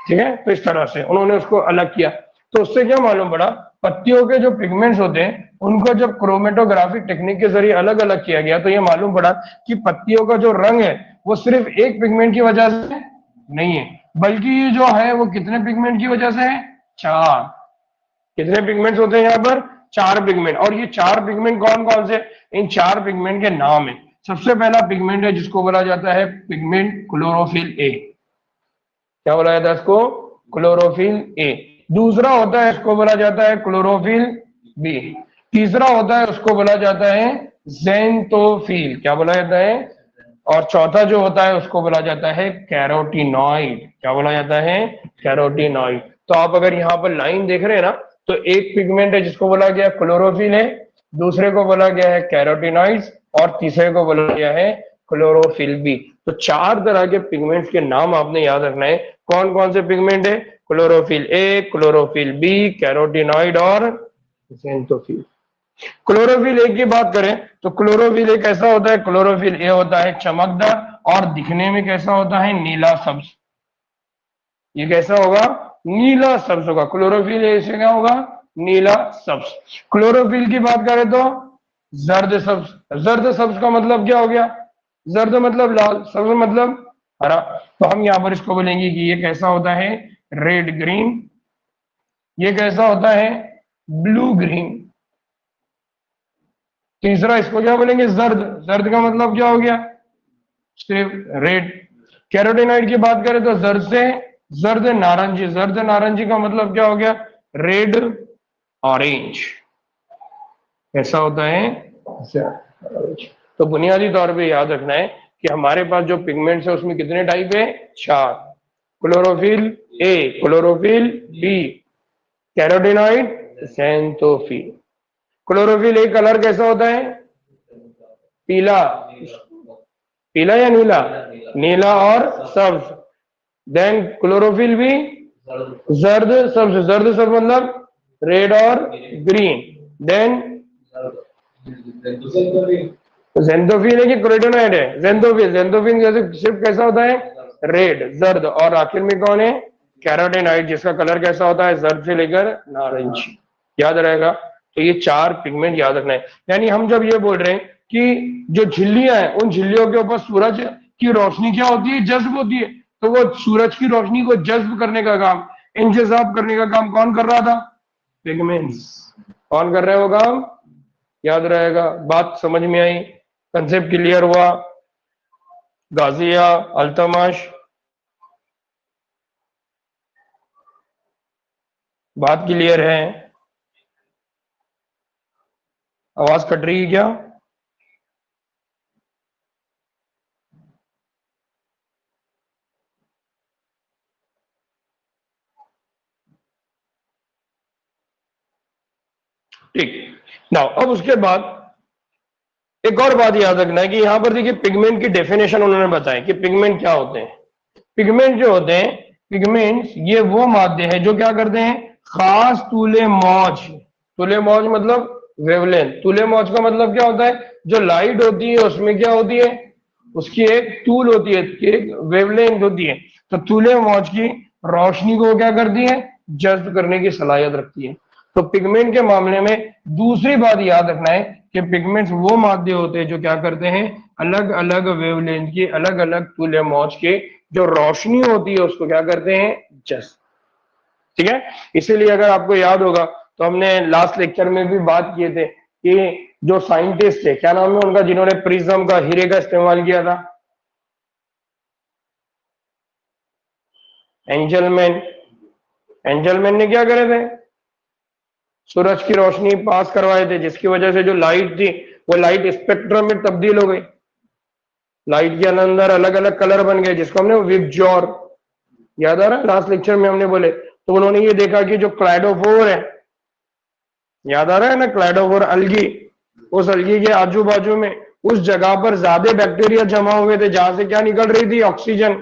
ठीक है, तो इस तरह से उन्होंने उसको अलग किया। तो उससे क्या मालूम पड़ा? पत्तियों के जो पिगमेंट्स होते हैं उनको जब क्रोमेटोग्राफिक टेक्निक के जरिए अलग अलग किया गया तो ये मालूम पड़ा कि पत्तियों का जो रंग है वो सिर्फ एक पिगमेंट की वजह से नहीं है, बल्कि ये जो है वो कितने पिगमेंट की वजह से है? चार। कितने पिगमेंट्स होते हैं यहाँ पर? चार पिगमेंट। और ये चार पिगमेंट कौन कौन से? इन चार पिगमेंट के नाम है। सबसे पहला पिगमेंट है जिसको बोला जाता है पिगमेंट क्लोरोफिल ए। क्या बोला जाता है इसको? Chlorophyll A. दूसरा होता है, इसको बोला जाता है क्लोरोफिल बी। तीसरा होता है, उसको बोला जाता है जेंथोफिल। क्या बोला जाता है? और चौथा जो होता है उसको बोला जाता है कैरोटीनॉइड। क्या बोला जाता है? कैरोटीनॉइड। तो आप अगर यहाँ पर लाइन देख रहे हैं ना, तो एक पिगमेंट है जिसको बोला गया क्लोरोफिल है, दूसरे को बोला गया है कैरोटीनॉइड्स, और तीसरे को बोला गया है क्लोरोफिल बी। तो चार तरह के पिगमेंट्स के नाम आपने याद रखना है। कौन कौन से पिगमेंट है? Chlorophyll a, chlorophyll b, carotenoid और जेंथोफिल। क्लोरोफिल ए की बात करें तो क्लोरोफिल ए कैसा होता है? क्लोरोफिल ए होता है चमकदार और दिखने में कैसा होता है? नीला सब्ज। ये कैसा होगा? नीला सब्ज होगा। क्लोरोफिल ए से क्या होगा? नीला सब्ज। क्लोरोफिल की बात करें तो जर्द सब्ज। जर्द सब्ज का मतलब क्या हो गया? जर्द मतलब लाल, सब्ज मतलब हरा। तो हम यहां पर इसको बोलेंगे कि ये कैसा होता है? Red green. ये कैसा होता है? Blue green. तीसरा इसको क्या बोलेंगे? जर्द। जर्द का मतलब क्या हो गया? सिर्फ रेड। कैरोटीनॉइड की बात करें तो जर्द से जर्द नारंगी। जर्द नारंगी का मतलब क्या हो गया? Red orange. ऐसा होता है? तो बुनियादी तौर पे याद रखना है कि हमारे पास जो पिगमेंट्स है उसमें कितने टाइप है? चार। Chlorophyll a, chlorophyll b, carotenoid, xanthophyll। Chlorophyll a colour कैसा होता है? पीला। पीला या नीला? नीला और सब्ज। देन क्लोरोफिल भी जर्द सब्ज। जर्द सब्ज मतलब रेड और ग्रीन। देन जेंथोफिल है कि क्रोटोनॉइड है? जेंथोफिल। जेंथोफिल जैसे सिर्फ कैसा होता है? रेड, जर्द। और आखिर में कौन है? कैरोटीनॉइड, जिसका कलर कैसा होता है? जर्द से लेकर नारंगी। याद रहेगा? तो ये चार पिगमेंट याद रखना है। यानी हम जब ये बोल रहे हैं कि जो झिल्लियां हैं उन झिल्लियों के ऊपर सूरज की रोशनी क्या होती है? जज्ब होती है। तो वो सूरज की रोशनी को जज्ब करने का काम, इंतजाब करने का काम कौन कर रहा था? पिगमेंट्स। कौन कर रहे हैं वो काम? याद रहेगा? बात समझ में आई? कंसेप्ट क्लियर हुआ? गाजिया, अल्तमाश, बात क्लियर है? आवाज कट रही है क्या? ठीक। नाउ अब उसके बाद एक और बात याद रखना है कि यहाँ पर देखिए पिगमेंट की डेफिनेशन उन्होंने बताया कि पिगमेंट क्या होते हैं। पिगमेंट जो होते हैं, पिगमेंट्स ये वो मादे हैं जो क्या करते हैं, खास तूले मौज, तूले मौज मतलब वेवलेंथ, तूले मौज का मतलब क्या होता है, जो लाइट होती है उसमें क्या होती है, उसकी एक तूल होती है, एक वेवलेंथ होती है। तो तूले मौज की रोशनी को क्या करती है, जज्ब करने की सलाहियत रखती है। तो पिगमेंट के मामले में दूसरी बात याद रखना है कि पिगमेंट्स वो मादे होते हैं जो क्या करते हैं, अलग अलग वेवलेंथ की, अलग अलग तूले मौज के जो रोशनी होती है उसको क्या करते हैं, जज्ब। ठीक है, इसीलिए अगर आपको याद होगा तो हमने लास्ट लेक्चर में भी बात किए थे कि जो साइंटिस्ट है, क्या नाम है उनका, जिन्होंने प्रिज्म का, हीरे का इस्तेमाल किया था, एंजलमैन। एंजलमैन ने क्या करे थे, सूरज की रोशनी पास करवाए थे, जिसकी वजह से जो लाइट थी वो लाइट स्पेक्ट्रम में तब्दील हो गई, लाइट के अंदर अलग अलग कलर बन गए, जिसको हमने विबजॉर, याद आ रहा है लास्ट लेक्चर में हमने बोले। तो उन्होंने ये देखा कि जो क्लाइडोफोर है, याद आ रहा है ना, क्लाइडोफोर अलगी, उस अलगी के आजू बाजू में उस जगह पर ज्यादा बैक्टीरिया जमा हुए थे जहां से क्या निकल रही थी, ऑक्सीजन।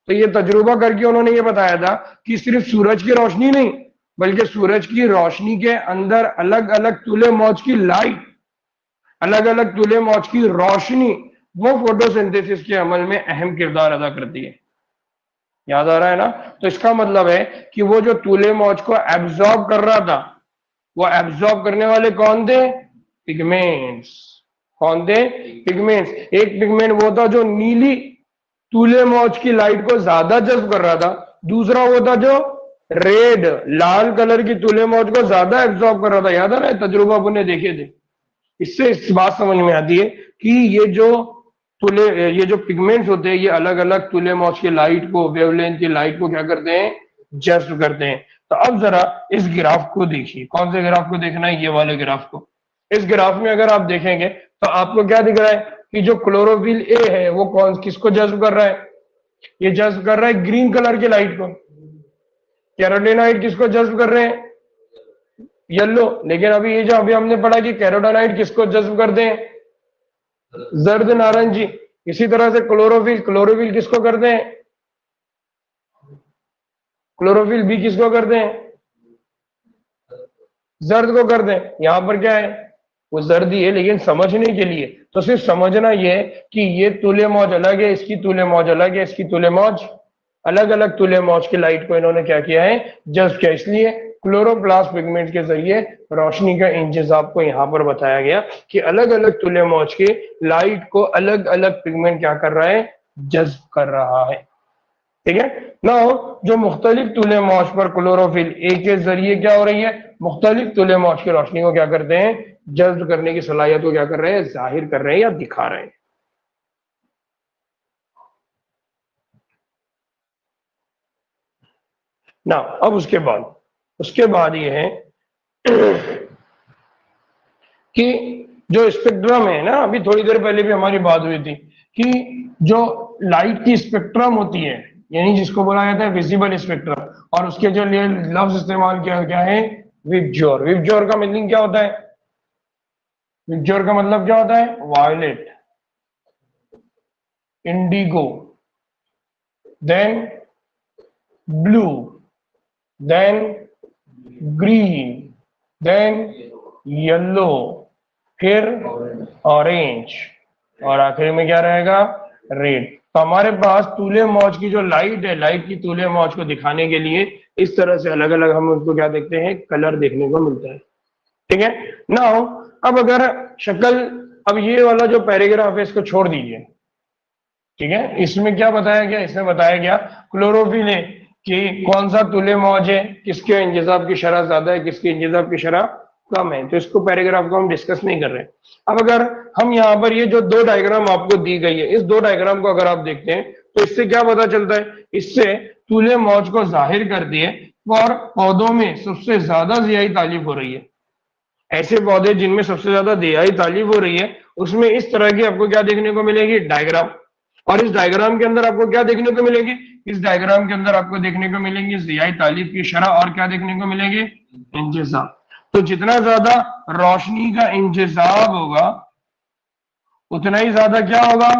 तो ये तजुर्बा करके उन्होंने ये बताया था कि सिर्फ सूरज की रोशनी नहीं, बल्कि सूरज की रोशनी के अंदर अलग अलग तूले मौज की लाइट, अलग अलग तूले मौज की रोशनी, वो फोटोसिंथेसिस के अमल में अहम किरदार अदा करती है। याद आ रहा है ना। तो इसका मतलब है कि वो जो तूले मौज को एब्जॉर्ब कर रहा था, वो एब्जॉर्ब करने वाले कौन थे, पिगमेंट्स। कौन थे, पिगमेंट्स। एक पिगमेंट वो था जो नीली तूले मौज की लाइट को ज्यादा जज्ब कर रहा था, दूसरा वो था जो रेड, लाल कलर की तूले मौज को ज्यादा एब्जॉर्ब कर रहा था। याद आ रहा है, तजुर्बा अपने देखे थे। इससे इस बात समझ में आती है कि ये जो तुले, ये जो पिगमेंट्स होते हैं, ये अलग अलग तुले मौज की लाइट को, वेवलेंथ की लाइट को क्या करते हैं, जज्ब करते हैं। तो अब जरा इस ग्राफ को देखिए, कौन से ग्राफ को देखना है, ये वाले ग्राफ को। इस ग्राफ में अगर आप देखेंगे तो आपको क्या दिख रहा है कि जो क्लोरोफिल ए है वो कौन, किसको जज्ब कर रहा है, ये जज्ब कर रहा है ग्रीन कलर की लाइट को। कैरोटीनॉइड किसको जज्ब कर रहे हैं, येलो। लेकिन अभी ये जो अभी हमने पढ़ा कि कैरोटीनॉइड किसको जज्ब करते हैं, जर्द नारंगी। इसी तरह से क्लोरोफिल, क्लोरोफिल किसको करते हैं, क्लोरोफिल भी किसको करते हैं, जर्द को करते हैं। यहां पर क्या है, वो जर्द ही है, लेकिन समझने के लिए तो सिर्फ समझना ये है कि ये तूले मौज अलग है, इसकी तूले मौज अलग है, इसकी तूले मौज अलग अलग, तूले मौज की लाइट को इन्होंने क्या किया है, जज्ब किया। इसलिए क्लोरोप्लास्ट पिगमेंट के जरिए रोशनी का इंतजाम को यहाँ पर बताया गया कि अलग अलग तूले मौज की लाइट को अलग अलग पिगमेंट क्या कर रहा है, जज्ब कर रहा है। ठीक है ना। जो मुख्तलिफ तूले मौज पर क्लोरोफिल ए के जरिए क्या हो रही है, मुख्तलिफ तूले मौज की रोशनी को क्या करते हैं, जज्ब करने की सलाहियत को क्या कर रहे हैं, जाहिर कर रहे हैं या दिखा रहे हैं। ना अब उसके बाद ये है कि जो स्पेक्ट्रम है ना, अभी थोड़ी देर पहले भी हमारी बात हुई थी कि जो लाइट की स्पेक्ट्रम होती है, यानी जिसको बोला जाता है विजिबल स्पेक्ट्रम, और उसके जो लिए लफ्ज इस्तेमाल किया क्या है, विबज्योर। विबज्योर का मीनिंग क्या होता है, विबज्योर का मतलब क्या होता है, violet, indigo, then blue, then green, then yellow, फिर ऑरेंज, और आखिर में क्या रहेगा, रेड। तो हमारे पास तूले मौज की जो लाइट है, लाइट की तूले मौज को दिखाने के लिए इस तरह से अलग अलग हम उसको क्या देखते हैं, कलर देखने को मिलता है। ठीक है ना। अब अगर शक्ल, अब ये वाला जो पैराग्राफ है इसको छोड़ दीजिए। ठीक है, इसमें क्या बताया गया, इसमें बताया गया क्लोरोफिल है कि कौन सा तूले मौज है, किसके इंजिजाब की शरह ज्यादा है, किसके इंजिजाब की शरह कम है। तो इसको पैराग्राफ को हम डिस्कस नहीं कर रहे। अब अगर हम यहाँ पर ये जो दो डायग्राम आपको दी गई है, इस दो डायग्राम को अगर आप देखते हैं तो इससे क्या पता चलता है, इससे तूले मौज को जाहिर कर दिए और पौधों में सबसे ज्यादा जियाई तालीफ हो रही है। ऐसे पौधे जिनमें सबसे ज्यादा जियाई तालीफ हो रही है, उसमें इस तरह की आपको क्या देखने को मिलेगी, डायग्राम। और इस डायग्राम के अंदर आपको क्या देखने को मिलेगी, इस डायग्राम के अंदर आपको देखने को मिलेंगी जियाई तालीफ की शरह, और क्या देखने को मिलेंगे, इंजिजाब। तो जितना ज्यादा रोशनी का इंजिजाब होगा, उतना ही ज्यादा क्या होगा,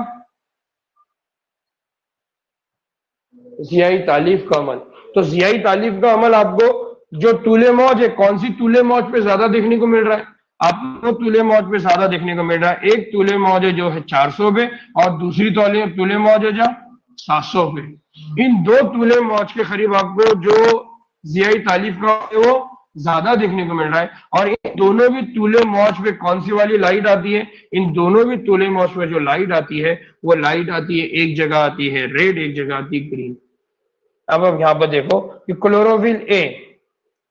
जियाई तालीफ का अमल। तो जियाई तालीफ का अमल आपको जो तूले मौज है, कौन सी तूले मौज पे ज्यादा देखने को मिल रहा है? आपको तूले मौज पे ज्यादा देखने को मिल रहा है, एक तूले मौज है जो है 400 पे, और दूसरी तौले तूले मौज है जो 700 पे। इन दो तूले मौज के करीब आपको जो जियाई तालीफ का है वो ज्यादा देखने को मिल रहा है। और इन दोनों भी तूले मौज पे कौन सी वाली लाइट आती है? इन दोनों भी तूले मौज पे जो लाइट आती है वो लाइट आती है, एक जगह आती है रेड, एक जगह आती है ग्रीन। अब हम यहां पर देखो कि क्लोरोफिल ए,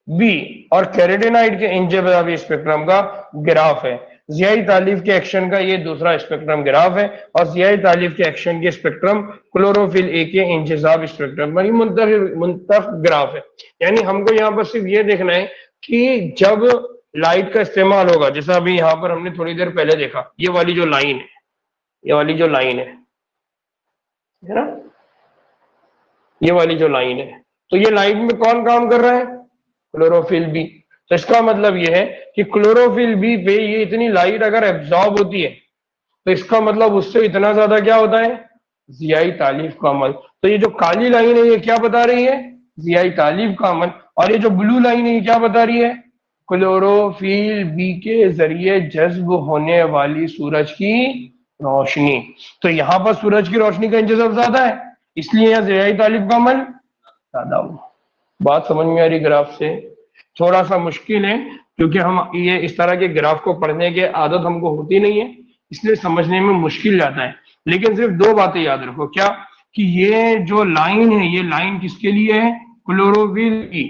बी और कैरेटिनाइड के इंजेबी स्पेक्ट्रम का ग्राफ है। जियाई तालीफ के एक्शन का ये दूसरा स्पेक्ट्रम ग्राफ है, और जियाई तालीफ के एक्शन के स्पेक्ट्रम क्लोरोफिल ए के इंजेजाब स्पेक्ट्रम पर मुंतख ग्राफ है। यानी हमको यहाँ पर सिर्फ ये देखना है कि जब लाइट का इस्तेमाल होगा, जैसा अभी यहाँ पर हमने थोड़ी देर पहले देखा, ये वाली जो लाइन है, ये वाली जो लाइन है ना, ये वाली जो लाइन है, तो ये लाइट में कौन काम कर रहा है? Chlorophyll B. तो इसका मतलब ये है कि क्लोरोफिल बी पे ये इतनी लाइट अगर एब्जॉर्ब होती है तो इसका मतलब उससे इतना ज्यादा क्या होता है? जियाई तालीफ का अमल। तो ये जो काली लाइन है ये क्या बता रही है? जियाई तालीफ का अमल। और ये जो ब्लू लाइन है ये क्या बता रही है? क्लोरोफिल बी के जरिए जज्ब होने वाली सूरज की रोशनी। तो यहां पर सूरज की रोशनी का इंतजाम ज्यादा है, इसलिए यहां जियाई तालीफ का अमल ज्यादा हुआ। बात समझ में आ रही? ग्राफ से थोड़ा सा मुश्किल है, क्योंकि हम ये इस तरह के ग्राफ को पढ़ने की आदत हमको होती नहीं है, इसलिए समझने में मुश्किल जाता है। लेकिन सिर्फ दो बातें याद रखो, क्या कि ये जो लाइन है ये लाइन किसके लिए है? Chlorophyll B.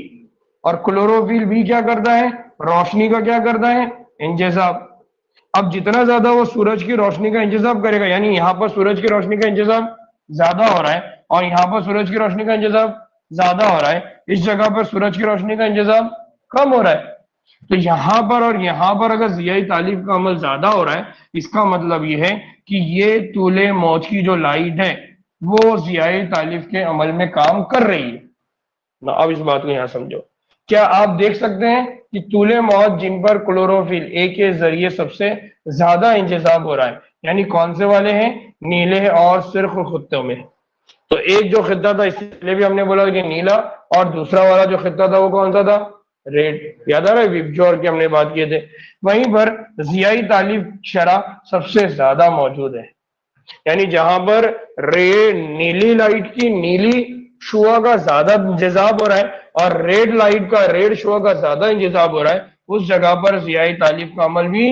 और क्लोरोफिल बी क्या करता है? रोशनी का क्या करता है? इंतजाम। अब जितना ज्यादा वो सूरज की रोशनी का इंतजाम करेगा, यानी यहाँ पर सूरज की रोशनी का इंतजाम ज्यादा हो रहा है और यहाँ पर सूरज की रोशनी का इंतजाम ज्यादा हो रहा है, इस जगह पर सूरज की रोशनी का इंतजाम कम हो रहा है। तो यहां पर और यहां पर अगर जियाई तालीफ का अमल ज्यादा हो रहा है, इसका मतलब यह है कि ये तूले मौज की जो लाइट है वो जियाई तालीफ के अमल में काम कर रही है ना। अब इस बात को यहां समझो, क्या आप देख सकते हैं कि तूले मौज जिन पर क्लोरोफिल ए के जरिए सबसे ज्यादा इंतजाम हो रहा है, यानी कौन से वाले हैं? नीले और सिर्फ खित्तों में। तो एक जो खित्ता था, इसलिए भी हमने बोला कि नीला, और दूसरा वाला जो खित्ता था वो कौन सा था? रेड। याद आ रहा है विबजोर की हमने बात किए थे। वहीं पर जियाई तालीफ शरह सबसे ज्यादा मौजूद है, यानी जहां पर नीली लाइट की नीली शुआ का ज्यादा इंतजाम हो रहा है और रेड लाइट का रेड शुआ का ज्यादा इंतजाम हो रहा है, उस जगह पर जियाई तालीफ का अमल भी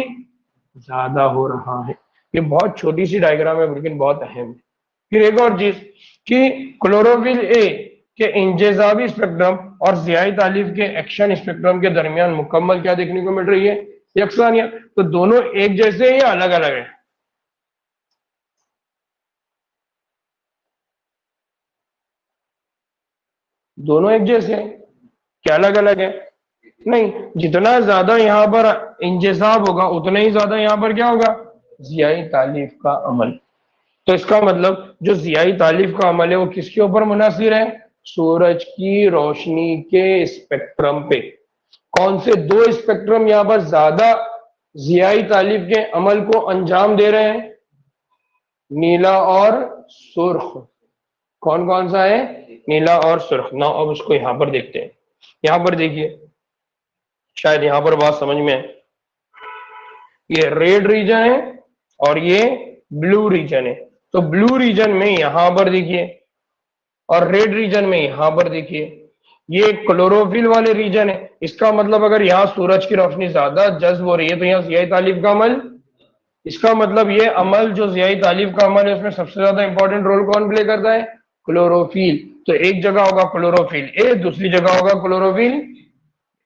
ज्यादा हो रहा है। ये बहुत छोटी सी डायग्राम है लेकिन बहुत अहम है। फिर एक और चीज कि क्लोरोफिल ए के इंजेजाबी स्पेक्ट्रम और जियाई तालीफ के एक्शन स्पेक्ट्रम के दरमियान मुकम्मल क्या देखने को मिल रही है? यकसानियत। तो दोनों एक जैसे हैं या अलग अलग है? दोनों एक जैसे हैं, क्या अलग अलग है? नहीं, जितना ज्यादा यहाँ पर इंजेसाब होगा उतना ही ज्यादा यहाँ पर क्या होगा? जियाई तालीफ का अमल। तो इसका मतलब जो जियाई तालीफ का अमल है वो किसके ऊपर मुनासिर है? सूरज की रोशनी के स्पेक्ट्रम पे। कौन से दो स्पेक्ट्रम यहाँ पर ज्यादा जियाई तालीफ के अमल को अंजाम दे रहे हैं? नीला और सुर्ख। कौन कौन सा है? नीला और सुर्ख ना। अब उसको यहां पर देखते हैं। यहां पर देखिए, शायद यहां पर बात समझ में है। ये रेड रीजन है और ये ब्लू रीजन है। तो ब्लू रीजन में यहां पर देखिए और रेड रीजन में यहां पर देखिए, ये क्लोरोफिल वाले रीजन है। इसका मतलब अगर यहाँ सूरज की रोशनी ज्यादा जज्ब हो रही है तो यहाँ जियाई तालीफ का अमल, इसका मतलब ये अमल जो जियाई तालीफ का अमल है उसमें सबसे ज्यादा इंपॉर्टेंट रोल कौन प्ले करता है? क्लोरोफिल। तो एक जगह होगा क्लोरोफिल ए, दूसरी जगह होगा क्लोरोफिल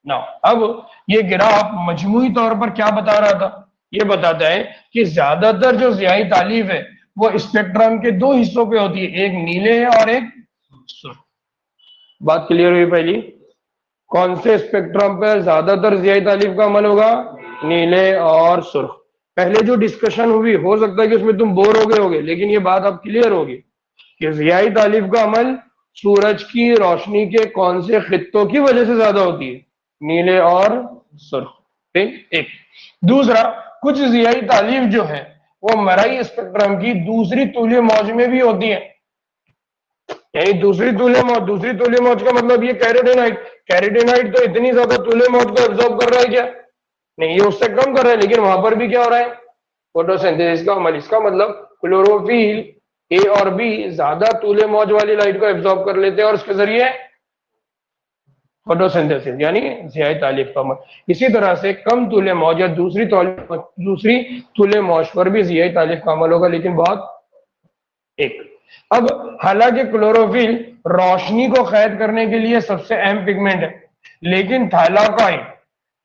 ना। अब ये ग्राफ मजमूई तौर पर क्या बता रहा था? ये बताता है कि ज्यादातर जो जियाई तालीफ है वो स्पेक्ट्रम के दो हिस्सों पे होती है, एक नीले है और एक सुर्ख। बात क्लियर हुई पहली? कौन से स्पेक्ट्रम पर ज्यादातर जियाई तालीफ का अमल होगा? नीले और सुर्ख। पहले जो डिस्कशन हुई हो सकता है कि उसमें तुम बोर हो गए होगे, लेकिन ये बात अब क्लियर होगी कि जियाई तालीफ का अमल सूरज की रोशनी के कौन से खित्तों की वजह से ज्यादा होती है? नीले और सुर्ख। ठीक। एक दूसरा, कुछ जियाई तालीफ जो है वो मराई स्पेक्ट्रम की दूसरी तुल्य मौज में भी होती है। यानी दूसरी तुल्य मौज का मतलब ये कैरोटीनाइड तो इतनी ज्यादा तुल्य मौज को एब्जॉर्ब कर रहा है क्या? नहीं, ये उससे कम कर रहा है, लेकिन वहां पर भी क्या हो रहा है? फोटोसिंथेसिस का अमल। इसका मतलब क्लोरोफिल ए और बी ज्यादा तुल्य मौज वाली लाइट को एब्जॉर्ब कर लेते हैं और उसके जरिए फोटोसिंथेसिस यानी सियाही तालिफ का अमल। इसी तरह से कम तुल्य मौज या दूसरी तुल्य मौज पर भी सियाही तालिफ का अमल होगा, लेकिन बहुत एक। अब हालांकि क्लोरोफिल रोशनी को कैद करने के लिए सबसे अहम पिगमेंट है, लेकिन थाइलाकॉइड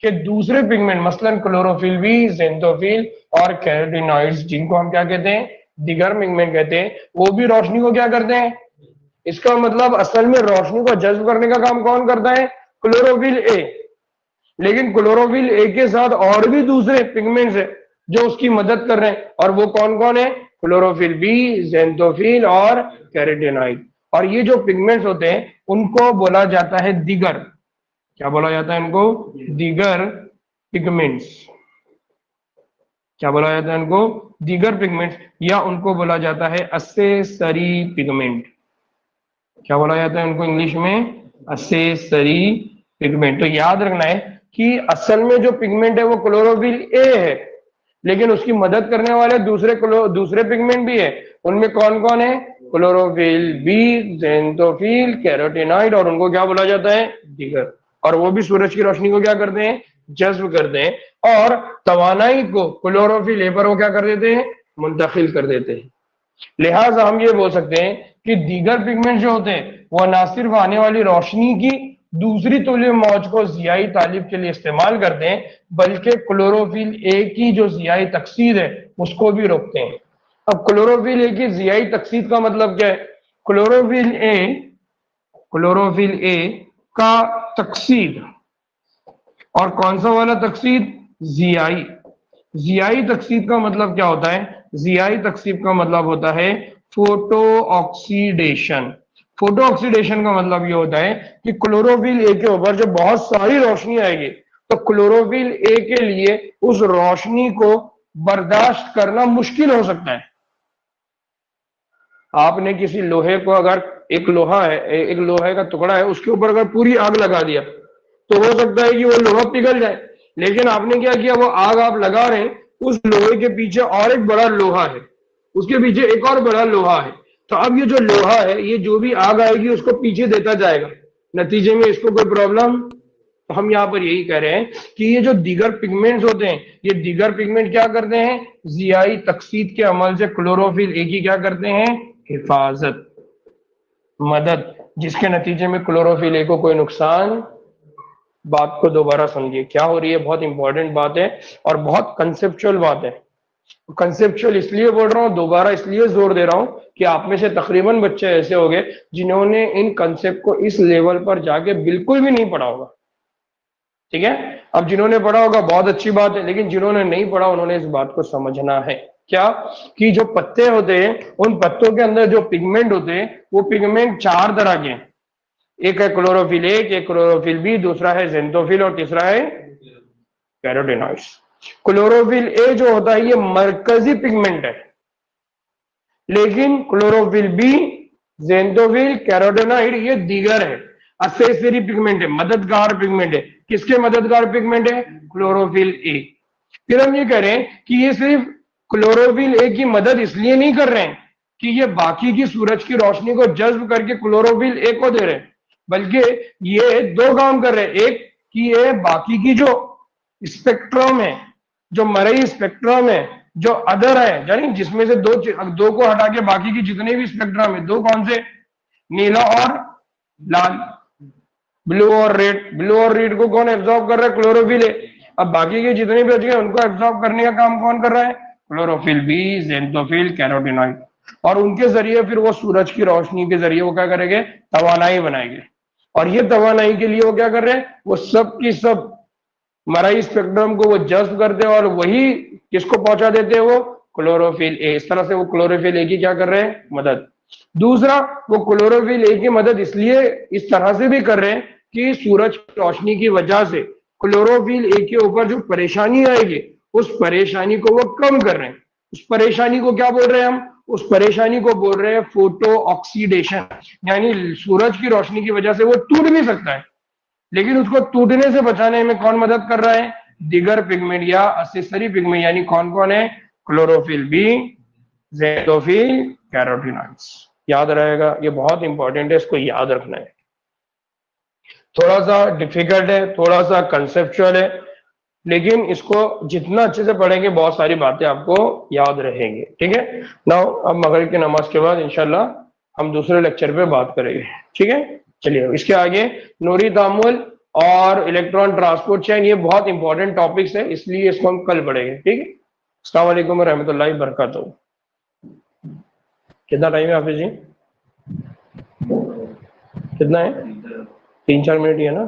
के दूसरे पिगमेंट मसलन क्लोरोफिल भी, ज़ेंथोफिल और कैरोटीनॉइड्स, जिनको हम क्या कहते हैं, दिगर पिगमेंट कहते हैं, वो भी रोशनी को क्या करते हैं? इसका मतलब असल में रोशनी को जज्ब करने का काम कौन करता है? Chlorophyll A. लेकिन क्लोरोफिल ए के साथ और भी दूसरे पिगमेंट्स है जो उसकी मदद कर रहे हैं, और वो कौन कौन है? क्लोरोफिल बी, ज़ेंथोफिल और कैरोटीनॉइड। और ये जो पिगमेंट्स होते हैं उनको बोला जाता है दिगर। क्या बोला जाता है इनको? दिगर पिगमेंट्स। क्या बोला जाता है इनको? दिगर पिगमेंट्स, या उनको बोला जाता है एक्सेसरी पिगमेंट। क्या बोला जाता है उनको इंग्लिश में? Accessory pigment. तो याद रखना है कि असल में जो पिगमेंट है वो क्लोरोफिल ए है, लेकिन उसकी मदद करने वाले दूसरे पिगमेंट भी है। उनमें कौन कौन है? क्लोरोफिल बी, ज़ेंथोफिल, कैरोटीनॉइड, और उनको क्या बोला जाता है? दिगर। और वो भी सूरज की रोशनी को क्या करते हैं? जज्ब करते हैं, और तवानाई को क्लोरोफिल ए पर वो क्या कर देते हैं? मुंतकिल कर देते हैं। लिहाजा हम ये बोल सकते हैं कि दीगर पिगमेंट जो होते हैं वो न सिर्फ आने वाली रोशनी की दूसरी तुल्य मौज को सियाही तालिब के लिए इस्तेमाल करते हैं, बल्कि क्लोरोफिल ए की जो सियाही तकसीद है उसको भी रोकते हैं। अब क्लोरोफिल ए की सियाही तकसीद का मतलब क्या है? क्लोरोफिल ए का तकसीद, और कौन सा वाला तकसीद? जियाई। जियाई तकसीद का मतलब क्या होता है? जियाई तकसीद का मतलब होता है फोटो ऑक्सीडेशन। फोटो ऑक्सीडेशन का मतलब ये होता है कि क्लोरोफिल ए के ऊपर जब बहुत सारी रोशनी आएगी तो क्लोरोफिल ए के लिए उस रोशनी को बर्दाश्त करना मुश्किल हो सकता है। आपने किसी लोहे को, अगर एक लोहे का टुकड़ा है, उसके ऊपर अगर पूरी आग लगा दिया तो हो सकता है कि वो लोहा पिघल जाए, लेकिन आपने क्या किया? वो आग आप लगा रहे हैं, उस लोहे के पीछे और एक बड़ा लोहा है, उसके पीछे एक और बड़ा लोहा है। तो अब ये जो लोहा है, ये जो भी आग आएगी उसको पीछे देता जाएगा, नतीजे में इसको कोई प्रॉब्लम। तो हम यहाँ पर यही कह रहे हैं कि ये जो दीगर पिगमेंट्स होते हैं, ये दीगर पिगमेंट क्या करते हैं? जियाई तकसीद के अमल से क्लोरोफिल ए की क्या करते हैं? हिफाजत, मदद, जिसके नतीजे में क्लोरोफिल ए को कोई नुकसान। बात को दोबारा समझिए क्या हो रही है, बहुत इंपॉर्टेंट बात है और बहुत कंसेप्चुअल बात है। कंसेप्चुअल इसलिए बोल रहा हूं, दोबारा इसलिए जोर दे रहा हूं कि आप में से तकरीबन बच्चे ऐसे हो गए जिन्होंने इन कंसेप्ट को इस लेवल पर जाके बिल्कुल भी नहीं पढ़ा होगा। ठीक है, अब जिन्होंने पढ़ा होगा बहुत अच्छी बात है, लेकिन जिन्होंने नहीं पढ़ा उन्होंने इस बात को समझना है क्या, कि जो पत्ते होते हैं उन पत्तों के अंदर जो पिगमेंट होते हैं वो पिगमेंट चार तरह के हैं। एक है क्लोरोफिल ए, एक क्लोरोफिल बी, दूसरा है ज़ेंथोफिल और तीसरा है कैरोटीनॉइड्स। क्लोरोफिल ए जो होता है ये मरकजी पिगमेंट है, लेकिन क्लोरोफिल बी, ज़ेंथोफिल, कैरोटीनॉइड ये दीगर है, एक्सेसरी पिगमेंट है, मददगार पिगमेंट है। किसके मददगार पिगमेंट है? Chlorophyll A. फिर हम ये कह रहे हैं कि ये सिर्फ क्लोरोफिल ए की मदद इसलिए नहीं कर रहे हैं कि ये बाकी की सूरज की रोशनी को जज्ब करके क्लोरोफिल ए को दे रहे हैं, बल्कि ये दो काम कर रहे हैं। एक कि ये बाकी की जो स्पेक्ट्रम है, जो मरई स्पेक्ट्रम है, जो अदर है, यानी जिसमें से दो को हटा के बाकी की जितने भी स्पेक्ट्रम है, दो कौन से? नीला और लाल, ब्लू और रेड को कौन एब्जॉर्ब कर रहा है? Chlorophyll A. अब बाकी के जितने भी बच गए उनको एब्जॉर्ब करने का काम कौन कर रहा है? Chlorophyll b, xanthophyll, carotenoid. और उनके जरिए फिर वो सूरज की रोशनी के जरिए वो क्या करेंगे? तवानाई बनाएंगे। और ये तवानाई के लिए वो क्या कर रहे हैं? वो सब की सब मराई स्पेक्ट्रम को वो जज्ब करते हैं और वही किसको पहुंचा देते हैं? वो क्लोरोफिल ए। इस तरह से वो क्लोरोफिल ए की क्या कर रहे हैं? मदद। दूसरा, वो क्लोरोफिल ए की मदद इसलिए इस तरह से भी कर रहे हैं कि सूरज की रोशनी की वजह से क्लोरोफिल ए के ऊपर जो परेशानी आएगी उस परेशानी को वो कम कर रहे हैं। उस परेशानी को क्या बोल रहे हैं हम? उस परेशानी को बोल रहे हैं फोटो ऑक्सीडेशन, यानी सूरज की रोशनी की वजह से वो टूट भी सकता है, लेकिन उसको टूटने से बचाने में कौन मदद कर रहा है? दिगर पिगमेंट या असेसरी पिगमेंट, यानी कौन कौन है? Chlorophyll B, xanthophyll, carotenoids. याद रहेगा, ये बहुत इंपॉर्टेंट है, इसको याद रखना है। थोड़ा सा डिफिकल्ट है, थोड़ा सा कंसेप्चुअल है, लेकिन इसको जितना अच्छे से पढ़ेंगे बहुत सारी बातें आपको याद रहेंगी। ठीक है। नाउ अब मगरिब की नमाज के बाद इंशाल्लाह हम दूसरे लेक्चर पे बात करेंगे। ठीक है, चलिए इसके आगे नूरी तामुल और इलेक्ट्रॉन ट्रांसपोर्ट चेन, ये बहुत इंपॉर्टेंट टॉपिक्स है, इसलिए इसको हम कल पढ़ेंगे। ठीक है। अस्सलाम वालेकुम रहमतुल्लाहि बरकातहू। कितना टाइम है हाफिज जी? कितना है? 3-4 मिनट ही है ना?